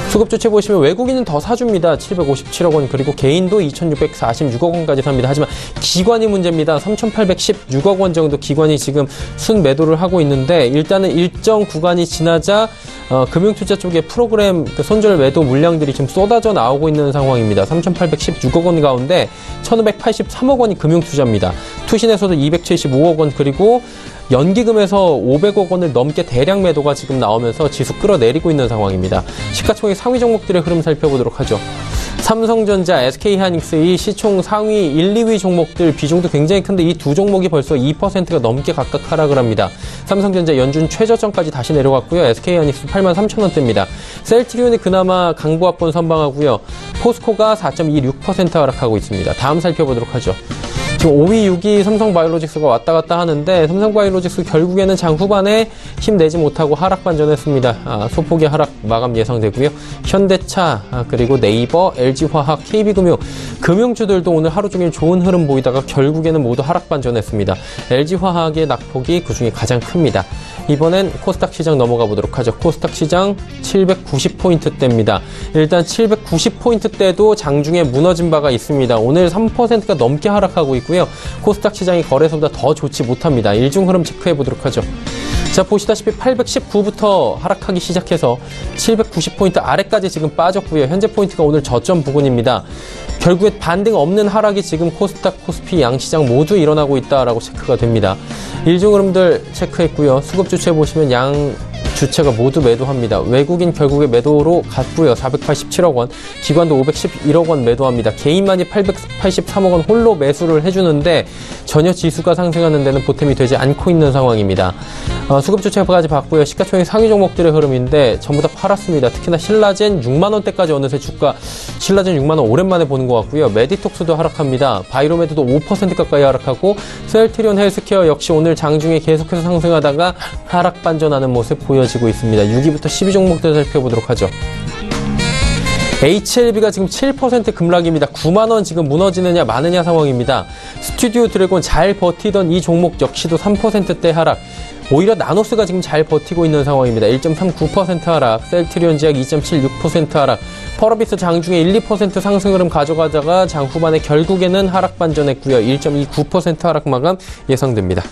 수급 주체 보시면 외국인은 더 사줍니다. 757억 원, 그리고 개인도 2646억 원까지 삽니다. 하지만 기관이 문제입니다. 3816억 원 정도 기관이 지금 순매도를 하고 있는데 일단은 일정 구간이 지나자 금융투자 쪽의 프로그램 손절 매도 물량들이 지금 쏟아져 나오고 있는 상황입니다. 3816억 원 가운데 1583억 원이 금융투자입니다. 투신에서도 275억 원, 그리고 연기금에서 500억 원을 넘게 대량 매도가 지금 나오면서 지수 끌어내리고 있는 상황입니다. 시가총액 상위 종목들의 흐름 살펴보도록 하죠. 삼성전자, SK하이닉스 이 시총 상위 1, 2위 종목들 비중도 굉장히 큰데 이 두 종목이 벌써 2%가 넘게 각각 하락을 합니다. 삼성전자 연준 최저점까지 다시 내려갔고요. SK하이닉스 83,000원대입니다. 셀트리온이 그나마 강보합권 선방하고요. 포스코가 4.26% 하락하고 있습니다. 다음 살펴보도록 하죠. 지금 5위, 6위 삼성바이오로직스가 왔다 갔다 하는데 삼성바이오로직스 결국에는 장 후반에 힘내지 못하고 하락 반전했습니다. 소폭의 하락 마감 예상되고요. 현대차, 그리고 네이버, LG화학, KB금융, 금융주들도 오늘 하루 종일 좋은 흐름 보이다가 결국에는 모두 하락 반전했습니다. LG화학의 낙폭이 그중에 가장 큽니다. 이번엔 코스닥 시장 넘어가 보도록 하죠. 코스닥 시장 790포인트대입니다. 일단 790포인트대도 장중에 무너진 바가 있습니다. 오늘 3%가 넘게 하락하고 있고요. 코스닥 시장이 거래소보다 더 좋지 못합니다. 일중 흐름 체크해 보도록 하죠. 자, 보시다시피 819부터 하락하기 시작해서 790포인트 아래까지 지금 빠졌고요. 현재 포인트가 오늘 저점 부근입니다. 결국에 반등 없는 하락이 지금 코스닥, 코스피 양시장 모두 일어나고 있다라고 체크가 됩니다. 일중 흐름들 체크했고요. 수급 주체 보시면 양 주체가 모두 매도합니다. 외국인 결국에 매도로 갔고요. 487억 원, 기관도 511억 원 매도합니다. 개인만이 883억 원 홀로 매수를 해주는데 전혀 지수가 상승하는 데는 보탬이 되지 않고 있는 상황입니다. 수급 주체까지 봤고요. 시가총액 상위 종목들의 흐름인데 전부 다 팔았습니다. 특히나 신라젠 6만 원대까지 어느새 주가, 신라젠 6만 원 오랜만에 보는 것 같고요. 메디톡스도 하락합니다. 바이로메드도 5% 가까이 하락하고 셀트리온 헬스케어 역시 오늘 장중에 계속해서 상승하다가 하락 반전하는 모습 보여지고 있습니다. 6위부터 10위 종목들 살펴보도록 하죠. HLB가 지금 7% 급락입니다. 9만 원 지금 무너지느냐 마느냐 상황입니다. 스튜디오 드래곤 잘 버티던 이 종목 역시도 3%대 하락. 오히려 나노스가 지금 잘 버티고 있는 상황입니다. 1.39% 하락, 셀트리온 제약 2.76% 하락, 펄어비스 장중에 1, 2% 상승 흐름 가져가다가 장 후반에 결국에는 하락 반전했고요. 1.29% 하락 마감 예상됩니다.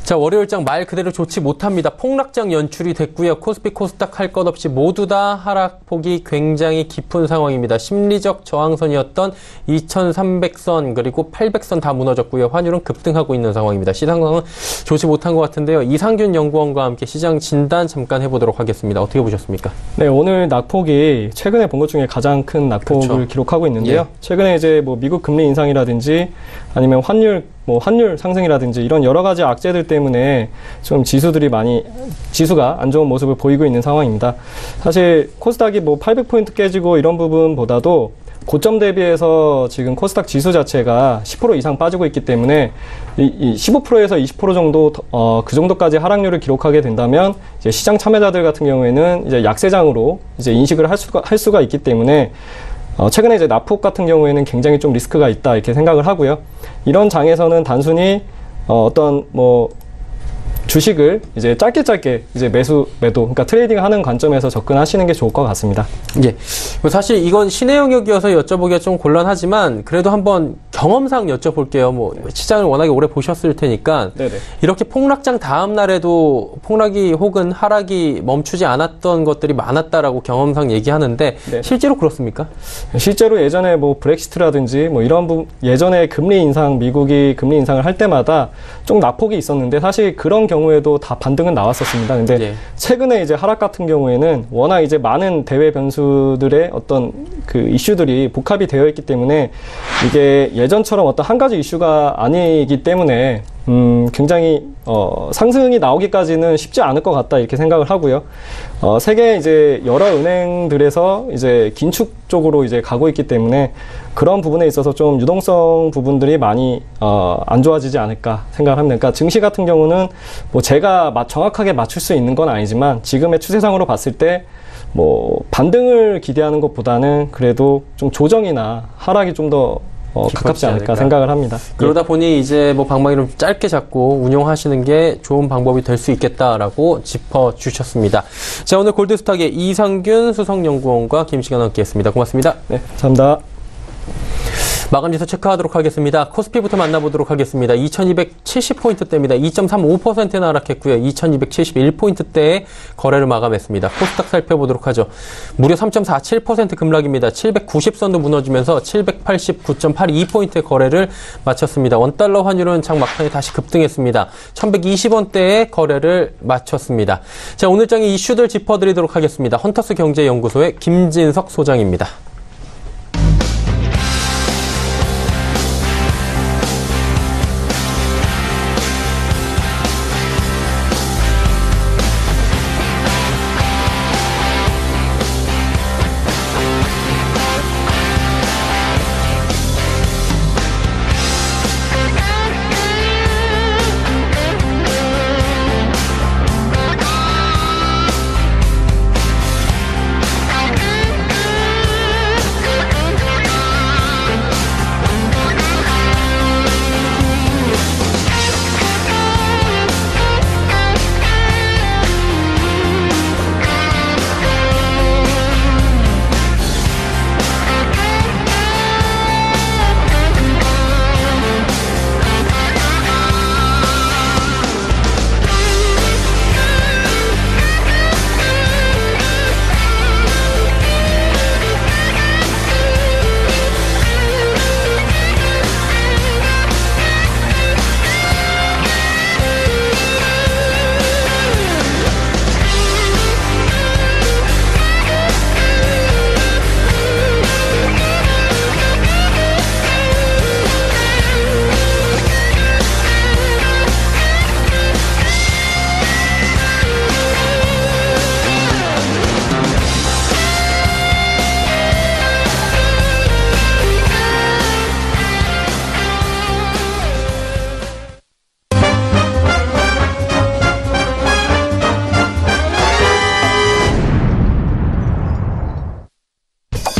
자, 월요일장 말 그대로 좋지 못합니다. 폭락장 연출이 됐고요. 코스피, 코스닥 할 것 없이 모두 다 하락폭이 굉장히 깊은 상황입니다. 심리적 저항선이었던 2300선 그리고 800선 다 무너졌고요. 환율은 급등하고 있는 상황입니다. 시장 상황은 좋지 못한 것 같은데요. 이상균 연구원과 함께 시장 진단 잠깐 해보도록 하겠습니다. 어떻게 보셨습니까? 네, 오늘 낙폭이 최근에 본 것 중에 가장 큰 낙폭을 그렇죠. 기록하고 있는데요. 예. 최근에 이제 뭐 미국 금리 인상이라든지 아니면 환율 상승이라든지 이런 여러 가지 악재들 때문에 좀 지수가 안 좋은 모습을 보이고 있는 상황입니다. 사실 코스닥이 뭐 800포인트 깨지고 이런 부분보다도 고점 대비해서 지금 코스닥 지수 자체가 10% 이상 빠지고 있기 때문에 이 15%에서 20% 정도 그 정도까지 하락률을 기록하게 된다면 이제 시장 참여자들 같은 경우에는 이제 약세장으로 이제 인식을 할 수가 있기 때문에 최근에 이제 낙폭 같은 경우에는 굉장히 좀 리스크가 있다 이렇게 생각을 하고요. 이런 장에서는 단순히 어떤 주식을 이제 짧게 이제 매도, 그러니까 트레이딩 하는 관점에서 접근하시는 게 좋을 것 같습니다. 예. 사실 이건 신의 영역이어서 여쭤보기가 좀 곤란하지만 그래도 한번 경험상 여쭤볼게요. 시장을 워낙에 오래 보셨을 테니까. 네네. 이렇게 폭락장 다음 날에도 폭락이 혹은 하락이 멈추지 않았던 것들이 많았다라고 경험상 얘기하는데 네. 실제로 그렇습니까? 실제로 예전에 브렉시트라든지 이런 예전에 미국이 금리 인상을 할 때마다 좀 낙폭이 있었는데 사실 그런 경우에도 다 반등은 나왔었습니다. 근데 예. 최근에 이제 하락 같은 경우에는 워낙 이제 많은 대외 변수들의 어떤 그 이슈들이 복합이 되어 있기 때문에 이게 예전처럼 어떤 한 가지 이슈가 아니기 때문에 굉장히 상승이 나오기까지는 쉽지 않을 것 같다 이렇게 생각을 하고요. 세계 이제 여러 은행들에서 이제 긴축 쪽으로 이제 가고 있기 때문에 그런 부분에 있어서 좀 유동성 부분들이 많이 안 좋아지지 않을까 생각을 합니다. 그러니까 증시 같은 경우는 뭐 제가 정확하게 맞출 수 있는 건 아니지만 지금의 추세상으로 봤을 때 뭐 반등을 기대하는 것보다는 그래도 좀 조정이나 하락이 좀 더 가깝지 않을까 생각을 합니다. 그러다 보니 이제 뭐 방망이를 짧게 잡고 운용하시는 게 좋은 방법이 될 수 있겠다라고 짚어주셨습니다. 자, 오늘 골드스탁의 이상균 수석연구원과 김시간 함께했습니다. 고맙습니다. 네, 감사합니다. 마감지수 체크하도록 하겠습니다. 코스피부터 만나보도록 하겠습니다. 2270포인트대입니다. 2.35%나 하락했고요. 2271포인트대에 거래를 마감했습니다. 코스닥 살펴보도록 하죠. 무려 3.47% 급락입니다. 790선도 무너지면서 789.82포인트의 거래를 마쳤습니다. 원달러 환율은 장 막판에 다시 급등했습니다. 1120원대에 거래를 마쳤습니다. 자, 오늘 장의 이슈들 짚어드리도록 하겠습니다. 헌터스 경제연구소의 김진석 소장입니다.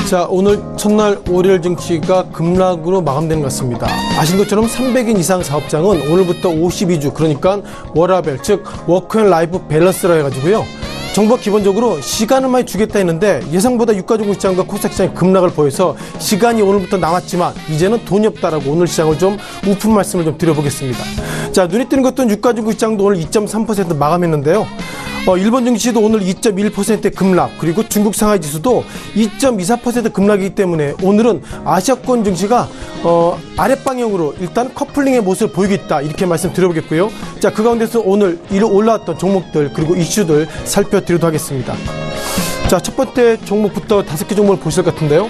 자, 오늘 첫날 월요일 증시가 급락으로 마감되는 것 같습니다. 아신 것처럼 300인 이상 사업장은 오늘부터 52주, 그러니까 워라밸, 즉 워크앤라이프 밸런스라 해가지고요. 정부가 기본적으로 시간을 많이 주겠다 했는데 예상보다 유가중국시장과 코스닥 시장이 급락을 보여서 시간이 오늘부터 남았지만 이제는 돈이 없다라고 오늘 시장을 좀 우픈 말씀을 좀 드려보겠습니다. 자, 눈에 띄는 것은 유가중국시장도 오늘 2.3% 마감했는데요. 일본 증시도 오늘 2.1% 급락, 그리고 중국 상하이 지수도 2.24% 급락이기 때문에 오늘은 아시아권 증시가 아랫방향으로 일단 커플링의 모습을 보이고 있다, 이렇게 말씀드려보겠고요. 자, 그 가운데서 오늘 올라왔던 종목들 그리고 이슈들 살펴드리도록 하겠습니다. 자, 첫 번째 종목부터 5개 종목을 보실 것 같은데요.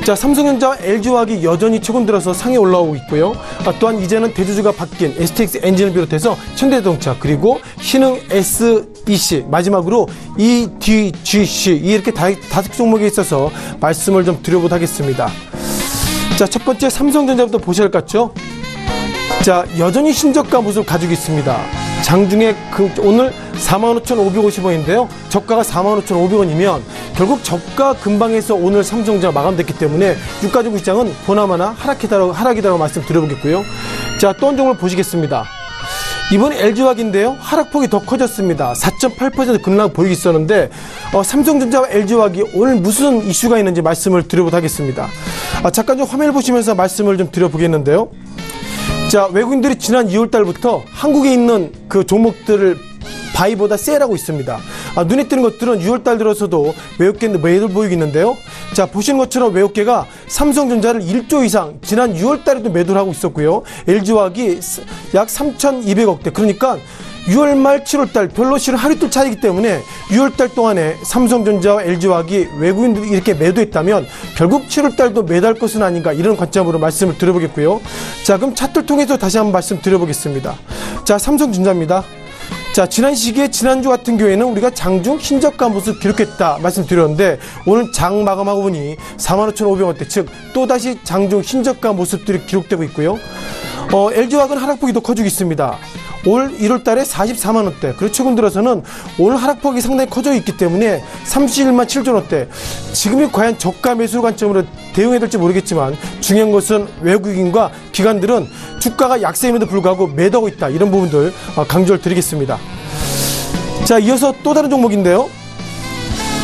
자, 삼성전자, LG화학이 여전히 최근 들어서 상에 올라오고 있고요. 또한 이제는 대주주가 바뀐 STX 엔진을 비롯해서 현대자동차, 그리고 신흥 SEC, 마지막으로 EDGC, 이렇게 5개 종목에 있어서 말씀을 좀 드려보도록 하겠습니다. 자, 첫 번째 삼성전자부터 보셔야 할 것 같죠? 자, 여전히 신저가 모습을 가지고 있습니다. 장중에 오늘 45,550원인데요. 저가가 45,500원이면 결국 저가 근방에서 오늘 삼성전자가 마감됐기 때문에 유가중국시장은 보나마나 하락이다라고 말씀드려보겠고요. 자, 또 한 종목을 보시겠습니다. 이번 LG화학인데요. 하락폭이 더 커졌습니다. 4.8% 급락 보이고 있었는데 삼성전자와 LG화학이 오늘 무슨 이슈가 있는지 말씀을 드려보도록 하겠습니다. 잠깐 좀 화면을 보시면서 말씀을 좀 드려보겠는데요. 자, 외국인들이 지난 2월달부터 한국에 있는 그 종목들을 바이보다 셀하고 있습니다. 눈에 띄는 것들은 6월달 들어서도 외국계 매도를 보이고 있는데요. 자, 보시는 것처럼 외국계가 삼성전자를 1조 이상 지난 6월달에도 매도를 하고 있었고요. LG화학이 약 3,200억대, 그러니까 6월 말 7월 달 별로 실은 하루 이틀 차이기 때문에 6월 달 동안에 삼성전자와 LG화학이 외국인들이 이렇게 매도했다면 결국 7월 달도 매도할 것은 아닌가, 이런 관점으로 말씀을 드려보겠고요. 자, 그럼 차트를 통해서 다시 한번 말씀 드려보겠습니다. 자, 삼성전자입니다. 자, 지난 시기에 지난주 같은 경우에는 우리가 장중 신저가 모습 기록했다 말씀드렸는데, 오늘 장 마감하고 보니 45,500원대, 즉 또다시 장중 신저가 모습들이 기록되고 있고요. LG화학은 하락폭이 더 커지고 있습니다. 올 1월 달에 44만원대, 그리고 최근 들어서는 오늘 하락폭이 상당히 커져 있기 때문에 31만 7천원대, 지금이 과연 저가 매수 관점으로 대응해야 될지 모르겠지만 중요한 것은 외국인과 기관들은 주가가 약세임에도 불구하고 매도하고 있다, 이런 부분들 강조를 드리겠습니다. 자, 이어서 또 다른 종목인데요.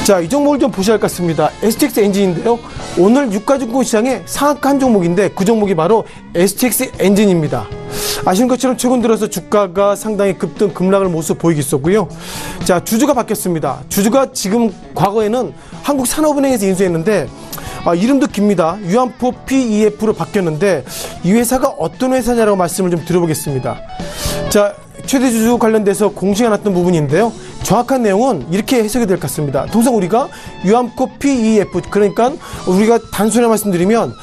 자, 이 종목을 좀 보셔야 할 것 같습니다. STX 엔진인데요. 오늘 유가증권 시장의 상한가 종목인데 그 종목이 바로 STX 엔진입니다. 아시는 것처럼 최근 들어서 주가가 상당히 급등 급락을 모습 보이고 있었고요. 자, 주주가 바뀌었습니다. 주주가 지금 과거에는 한국산업은행에서 인수했는데 이름도 깁니다. 유안포 PEF로 바뀌었는데 이 회사가 어떤 회사냐라고 말씀을 좀 드려보겠습니다. 자, 최대 주주 관련돼서 공시가 났던 부분인데요. 정확한 내용은 이렇게 해석이 될 것 같습니다. 통상 우리가 유안코 PEF, 그러니까 우리가 단순히 말씀드리면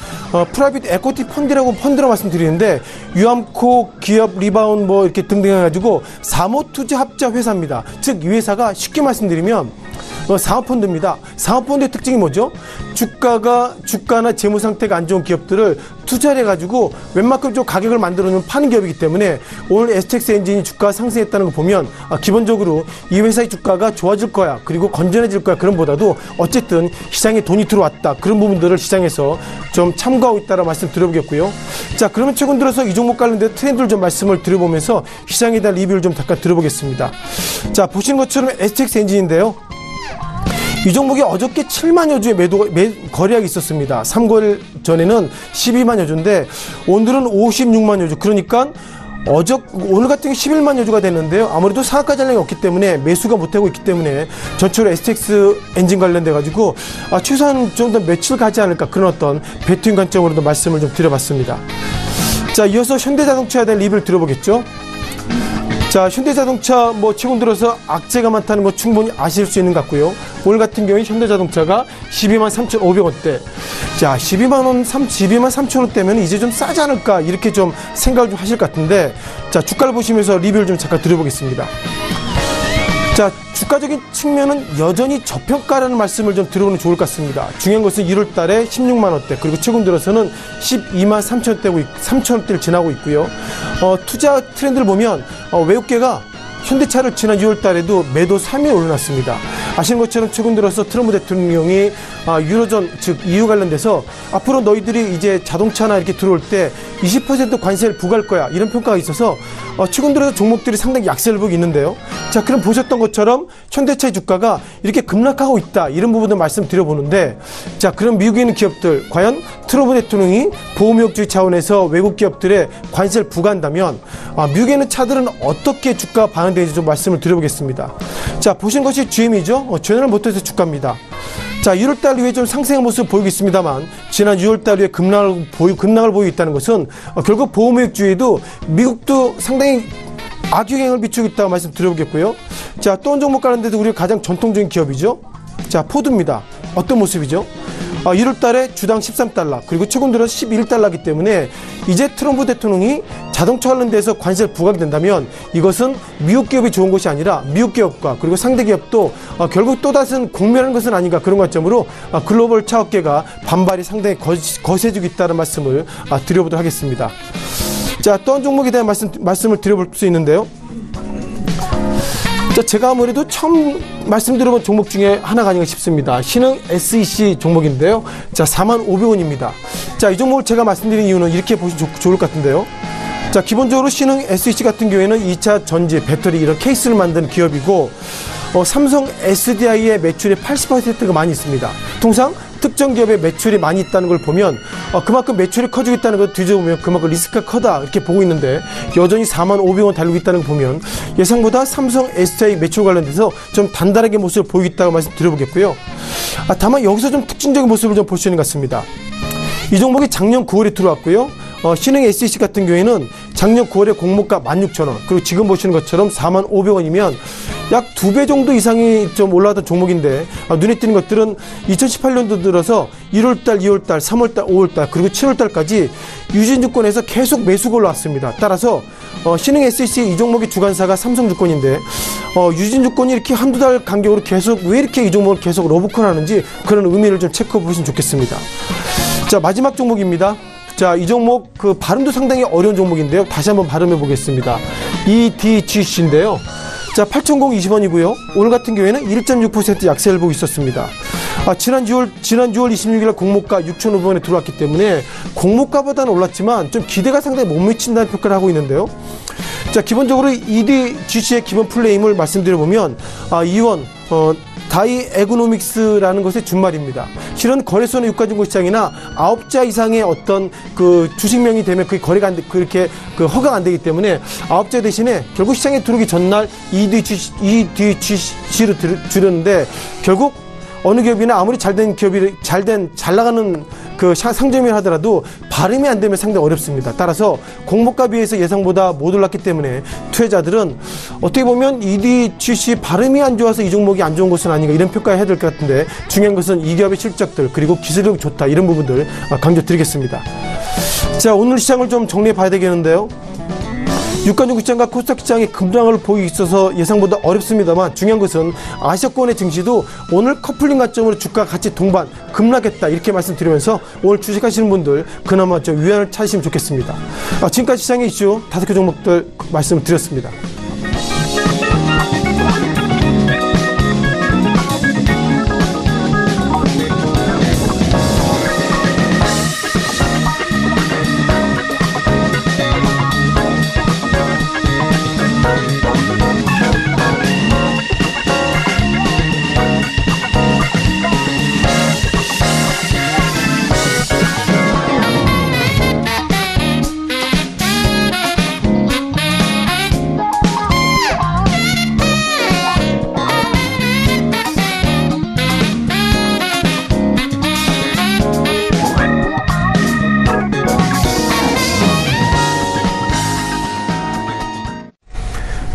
프라이빗 에코티 펀드라고 펀드로 말씀드리는데, 유안코 기업 리바운 뭐 이렇게 등등 해가지고 사모투자 합자 회사입니다. 즉 이 회사가 쉽게 말씀드리면 사모펀드입니다. 사모펀드의 특징이 뭐죠? 주가나 재무 상태가 안 좋은 기업들을 투자를 해가지고 웬만큼 좀 가격을 만들어놓으면 파는 기업이기 때문에 오늘 STX 엔진이 주가가 상승했다는 거 보면 기본적으로 이 회사의 주가가 좋아질 거야, 그리고 건전해질 거야, 그런 보다도 어쨌든 시장에 돈이 들어왔다, 그런 부분들을 시장에서 좀 참고하고 있다라고 말씀 드려보겠고요. 자, 그러면 최근 들어서 이 종목 관련된 트렌드를 좀 말씀을 드려보면서 시장에 대한 리뷰를 좀 잠깐 드려보겠습니다. 자, 보시는 것처럼 STX 엔진인데요. 이 종목이 어저께 7만여 주의 거래량이 있었습니다. 3거일 전에는 12만여 주인데 오늘은 56만여 주, 그러니까 오늘 같은 경우 11만여 주가 됐는데요. 아무래도 상한가 잔량이 없기 때문에 매수가 못하고 있기 때문에 전체로 STX 엔진 관련돼 가지고 최소한 정도 며칠 가지 않을까, 그런 어떤 배팅 관점으로도 말씀을 좀 드려봤습니다. 자, 이어서 현대자동차에 대한 리뷰를 들어보겠죠. 자, 현대자동차 최근 들어서 악재가 많다는 거 충분히 아실 수 있는 것 같고요. 오늘 같은 경우에 현대자동차가 12만 3,500원대. 자, 12만 3,000원대면 이제 좀 싸지 않을까, 이렇게 좀 생각을 좀 하실 것 같은데, 자, 주가를 보시면서 리뷰를 좀 잠깐 드려보겠습니다. 자, 주가적인 측면은 여전히 저평가라는 말씀을 좀 들어보면 좋을 것 같습니다. 중요한 것은 1월 달에 16만원대, 그리고 최근 들어서는 12만 3천원대를 지나고 있고요. 투자 트렌드를 보면 외국계가 현대차를 지난 6월 달에도 매도 3위에 올려놨습니다. 아시는 것처럼 최근 들어서 트럼프 대통령이 유로존, 즉 EU 관련돼서 앞으로 너희들이 이제 자동차나 이렇게 들어올 때 20% 관세를 부과할 거야, 이런 평가가 있어서 최근 들어서 종목들이 상당히 약세를 보고 있는데요. 자, 그럼 보셨던 것처럼 현대차의 주가가 이렇게 급락하고 있다, 이런 부분도 말씀드려보는데, 자, 그럼 미국에 있는 기업들, 과연 트럼프 대통령이 보호무역주의 차원에서 외국 기업들의 관세를 부과한다면 미국에 있는 차들은 어떻게 주가 반응되는지 좀 말씀을 드려보겠습니다. 자, 보신 것이 GM이죠. 제너럴 모터스의 주가입니다. 자, 1월달 이후에 좀 상승의 모습을 보이고 있습니다만, 지난 6월달 이후에 급락을 보이고 있다는 것은 결국 보호무역주의도 미국도 상당히 악영향을 미치고 있다고 말씀드려보겠고요. 자, 또 한 종목 관련돼서 우리가 가장 전통적인 기업이죠. 자, 포드입니다. 어떤 모습이죠? 1월 달에 주당 13달러, 그리고 최근 들어 11달러이기 때문에 이제 트럼프 대통령이 자동차 관련돼서 관세를 부과하게 된다면 이것은 미국 기업이 좋은 것이 아니라 미국 기업과 그리고 상대 기업도 결국 또다시 공멸하는 것은 아닌가, 그런 관점으로 글로벌 차 업계가 반발이 상당히 거세지고 있다는 말씀을 드려보도록 하겠습니다. 자, 또 한 종목에 대한 말씀을 드려볼 수 있는데요. 자, 제가 아무래도 처음 말씀드려본 종목 중에 하나가 아닌가 싶습니다. 신흥 SEC 종목인데요. 자, 45,000원입니다. 자, 이 종목을 제가 말씀드린 이유는 이렇게 보시면 좋을 것 같은데요. 자, 기본적으로 신흥 SEC 같은 경우에는 2차 전지, 배터리 이런 케이스를 만드는 기업이고, 삼성 SDI의 매출의 80%가 많이 있습니다. 통상 특정 기업의 매출이 많이 있다는 걸 보면 그만큼 매출이 커지고 있다는 걸 뒤져보면 그만큼 리스크가 크다, 이렇게 보고 있는데 여전히 45,000원 달리고 있다는 걸 보면 예상보다 삼성 SDI 매출 관련돼서 좀 단단하게 모습을 보이고 있다고 말씀드려보겠고요. 다만 여기서 좀 특징적인 모습을 좀 볼 수 있는 것 같습니다. 이 종목이 작년 9월에 들어왔고요. 신흥 SEC 같은 경우에는 작년 9월에 공모가 16,000원, 그리고 지금 보시는 것처럼 45,500원이면 약 2배 정도 이상이 좀 올라왔던 종목인데, 눈에 띄는 것들은 2018년도 들어서 1월달, 2월달, 3월달, 5월달, 그리고 7월달까지 유진증권에서 계속 매수가 올라왔습니다. 따라서 신흥 SEC 이 종목의 주관사가 삼성증권인데, 유진증권이 이렇게 한두 달 간격으로 계속 왜 이렇게 이 종목을 계속 러브콜 하는지 그런 의미를 좀 체크해 보시면 좋겠습니다. 자, 마지막 종목입니다. 자, 이 종목 발음도 상당히 어려운 종목인데요. 다시 한번 발음해 보겠습니다. EDGC인데요. 자, 8,020원이고요. 오늘 같은 경우에는 1.6% 약세를 보고 있었습니다. 지난 6월 26일 공모가 6,500원에 들어왔기 때문에 공모가보다는 올랐지만 좀 기대가 상당히 못 미친다는 평가를 하고 있는데요. 자, 기본적으로 EDGC의 기본 플레임을 말씀드려보면, 이원, 다이 에코노믹스라는 것의 준말입니다. 실은 거래소나 유가증권시장이나 9자 이상의 어떤 주식명이 되면 그게 거래가 그렇게 허가가 안 되기 때문에 9자 대신에 결국 시장에 들어오기 전날 EDGC를 줄였는데, 결국 어느 기업이나 아무리 잘된 기업이 잘 나가는 상점이라 하더라도 발음이 안 되면 상당히 어렵습니다. 따라서 공모가 비해서 예상보다 못 올랐기 때문에 투자자들은 어떻게 보면 EDGC 발음이 안 좋아서 이 종목이 안 좋은 것은 아닌가, 이런 평가해야 될 것 같은데, 중요한 것은 이 기업의 실적들 그리고 기술력 좋다, 이런 부분들 강조드리겠습니다. 자, 오늘 시장을 좀 정리해 봐야 되겠는데요. 유가증권시장과 코스닥 시장의 급락을 보이고 있어서 예상보다 어렵습니다만, 중요한 것은 아시아권의 증시도 오늘 커플링 관점으로 주가 같이 동반 급락했다, 이렇게 말씀드리면서 오늘 주식하시는 분들 그나마 좀 위안을 찾으시면 좋겠습니다. 지금까지 시장의 이슈 5개 종목들 말씀을 드렸습니다.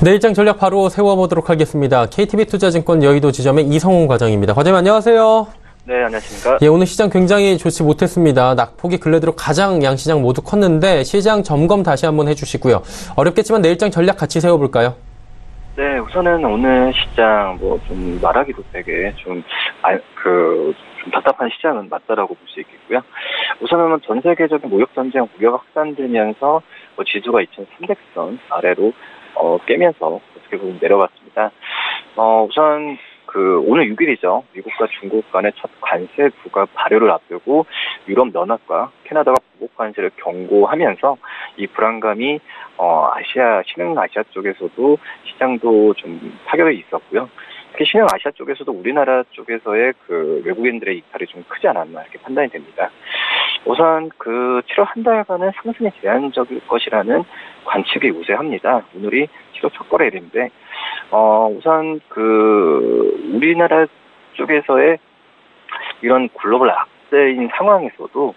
내일장 전략 바로 세워보도록 하겠습니다. KTB투자증권 여의도 지점의 이성훈 과장입니다. 과장님 안녕하세요. 네, 안녕하십니까. 예, 오늘 시장 굉장히 좋지 못했습니다. 낙폭이 근래 들어 가장 양시장 모두 컸는데 시장 점검 다시 한번 해주시고요. 어렵겠지만 내일장 전략 같이 세워볼까요? 네, 우선은 오늘 시장 좀 말하기도 되게 좀 답답한 시장은 맞다라고 볼 수 있겠고요. 우선은 전 세계적인 무역 전쟁 우려가 확산되면서 지수가 2,300선 아래로 깨면서 어떻게 보면 내려갔습니다. 우선 오늘 6일이죠. 미국과 중국 간의 첫 관세 부과 발효를 앞두고 유럽 연합과 캐나다가 보복 관세를 경고하면서 이 불안감이 신흥 아시아 쪽에서도 시장도 좀 타격이 있었고요. 특히 신흥 아시아 쪽에서도 우리나라 쪽에서의 외국인들의 이탈이 좀 크지 않았나, 이렇게 판단이 됩니다. 우선 7월 한 달간은 상승이 제한적일 것이라는 관측이 우세합니다. 오늘이 7월 첫 거래일인데, 우선 우리나라 쪽에서의 이런 글로벌 악세인 상황에서도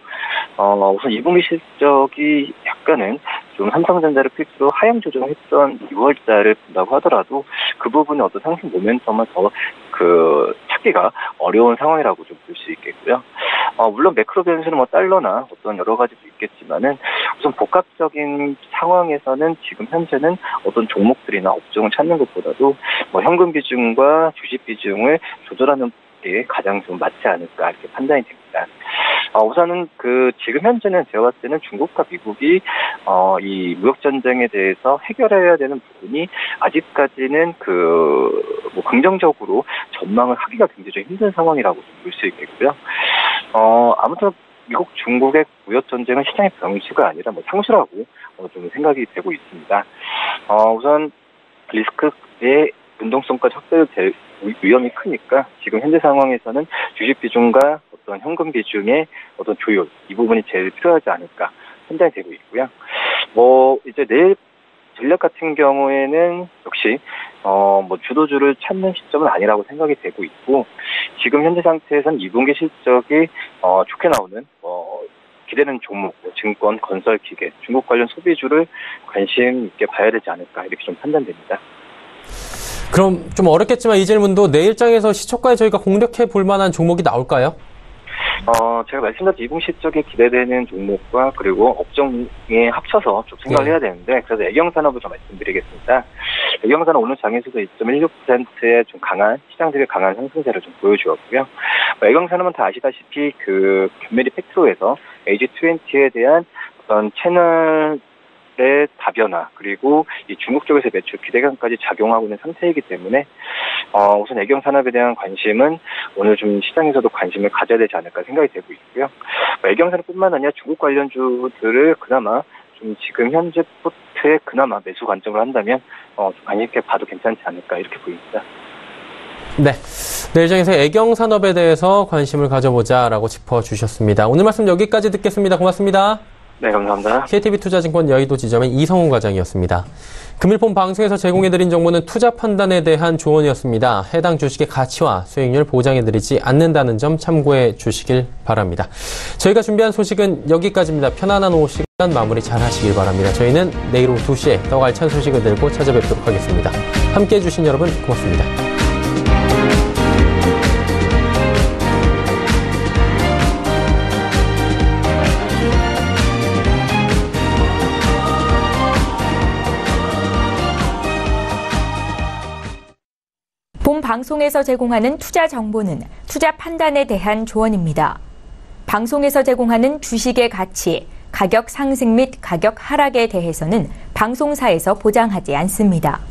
우선 2분기 실적이 약간은 좀 삼성전자를 필두로 하향 조정했던 6월달을 본다고 하더라도 그 부분의 어떤 상승 모멘텀은 더 찾기가 어려운 상황이라고 좀 볼 수 있겠고요. 물론 매크로 변수는 달러나 어떤 여러 가지도 있겠지만은 우선 복합적인 상황에서는 지금 현재는 어떤 종목들이나 업종을 찾는 것보다도 현금 비중과 주식 비중을 조절하는 게 가장 좀 맞지 않을까, 이렇게 판단이 됩니다. 우선은 지금 현재는 제가 봤을 때는 중국과 미국이 이 무역 전쟁에 대해서 해결해야 되는 부분이 아직까지는 긍정적으로 전망을 하기가 굉장히 좀 힘든 상황이라고 볼 수 있겠고요. 아무튼 미국 중국의 무역 전쟁은 시장의 변수가 아니라 상수라고 좀 생각이 되고 있습니다. 우선 리스크의 변동성까지 확대될 위험이 크니까 지금 현재 상황에서는 주식 비중과 어떤 현금 비중의 어떤 조율, 이 부분이 제일 필요하지 않을까 판단이 되고 있고요. 이제 내일 전략 같은 경우에는 역시 주도주를 찾는 시점은 아니라고 생각이 되고 있고, 지금 현재 상태에서는 2분기 실적이 좋게 나오는 기대는 종목, 증권, 건설, 기계, 중국 관련 소비주를 관심 있게 봐야 되지 않을까 이렇게 좀 판단됩니다. 그럼 좀 어렵겠지만 이 질문도 내일장에서 시초가에 저희가 공략해 볼 만한 종목이 나올까요? 제가 말씀드린 2분기 실적에 기대되는 종목과 그리고 업종에 합쳐서 좀 생각을 해야 되는데, 그래서 애경산업을 좀 말씀드리겠습니다. 애경산업 오늘 장에서도 2.16%의 좀 강한, 시장 대비 강한 상승세를 좀 보여주었고요. 애경산업은 다 아시다시피 그 견메리 팩트로에서 AG20에 대한 어떤 채널의 다변화, 그리고 이 중국 쪽에서 매출 기대감까지 작용하고 있는 상태이기 때문에 우선 애경산업에 대한 관심은 오늘 좀 시장에서도 관심을 가져야 되지 않을까 생각이 되고 있고요. 애경산업뿐만 아니라 중국 관련주들을 그나마 좀 지금 현재 포트에 그나마 매수 관점을 한다면 관심 있게 봐도 괜찮지 않을까 이렇게 보입니다. 네, 내일장에서 애경산업에 대해서 관심을 가져보자라고 짚어주셨습니다. 오늘 말씀 여기까지 듣겠습니다. 고맙습니다. 네, 감사합니다. KTB투자증권 여의도 지점의 이성훈 과장이었습니다. 금일폰 방송에서 제공해드린 정보는 투자 판단에 대한 조언이었습니다. 해당 주식의 가치와 수익률 보장해드리지 않는다는 점 참고해 주시길 바랍니다. 저희가 준비한 소식은 여기까지입니다. 편안한 오후 시간 마무리 잘 하시길 바랍니다. 저희는 내일 오후 2시에 더 알찬 소식을 들고 찾아뵙도록 하겠습니다. 함께해 주신 여러분 고맙습니다. 본 방송에서 제공하는 투자 정보는 투자 판단에 대한 조언입니다. 방송에서 제공하는 주식의 가치, 가격 상승 및 가격 하락에 대해서는 방송사에서 보장하지 않습니다.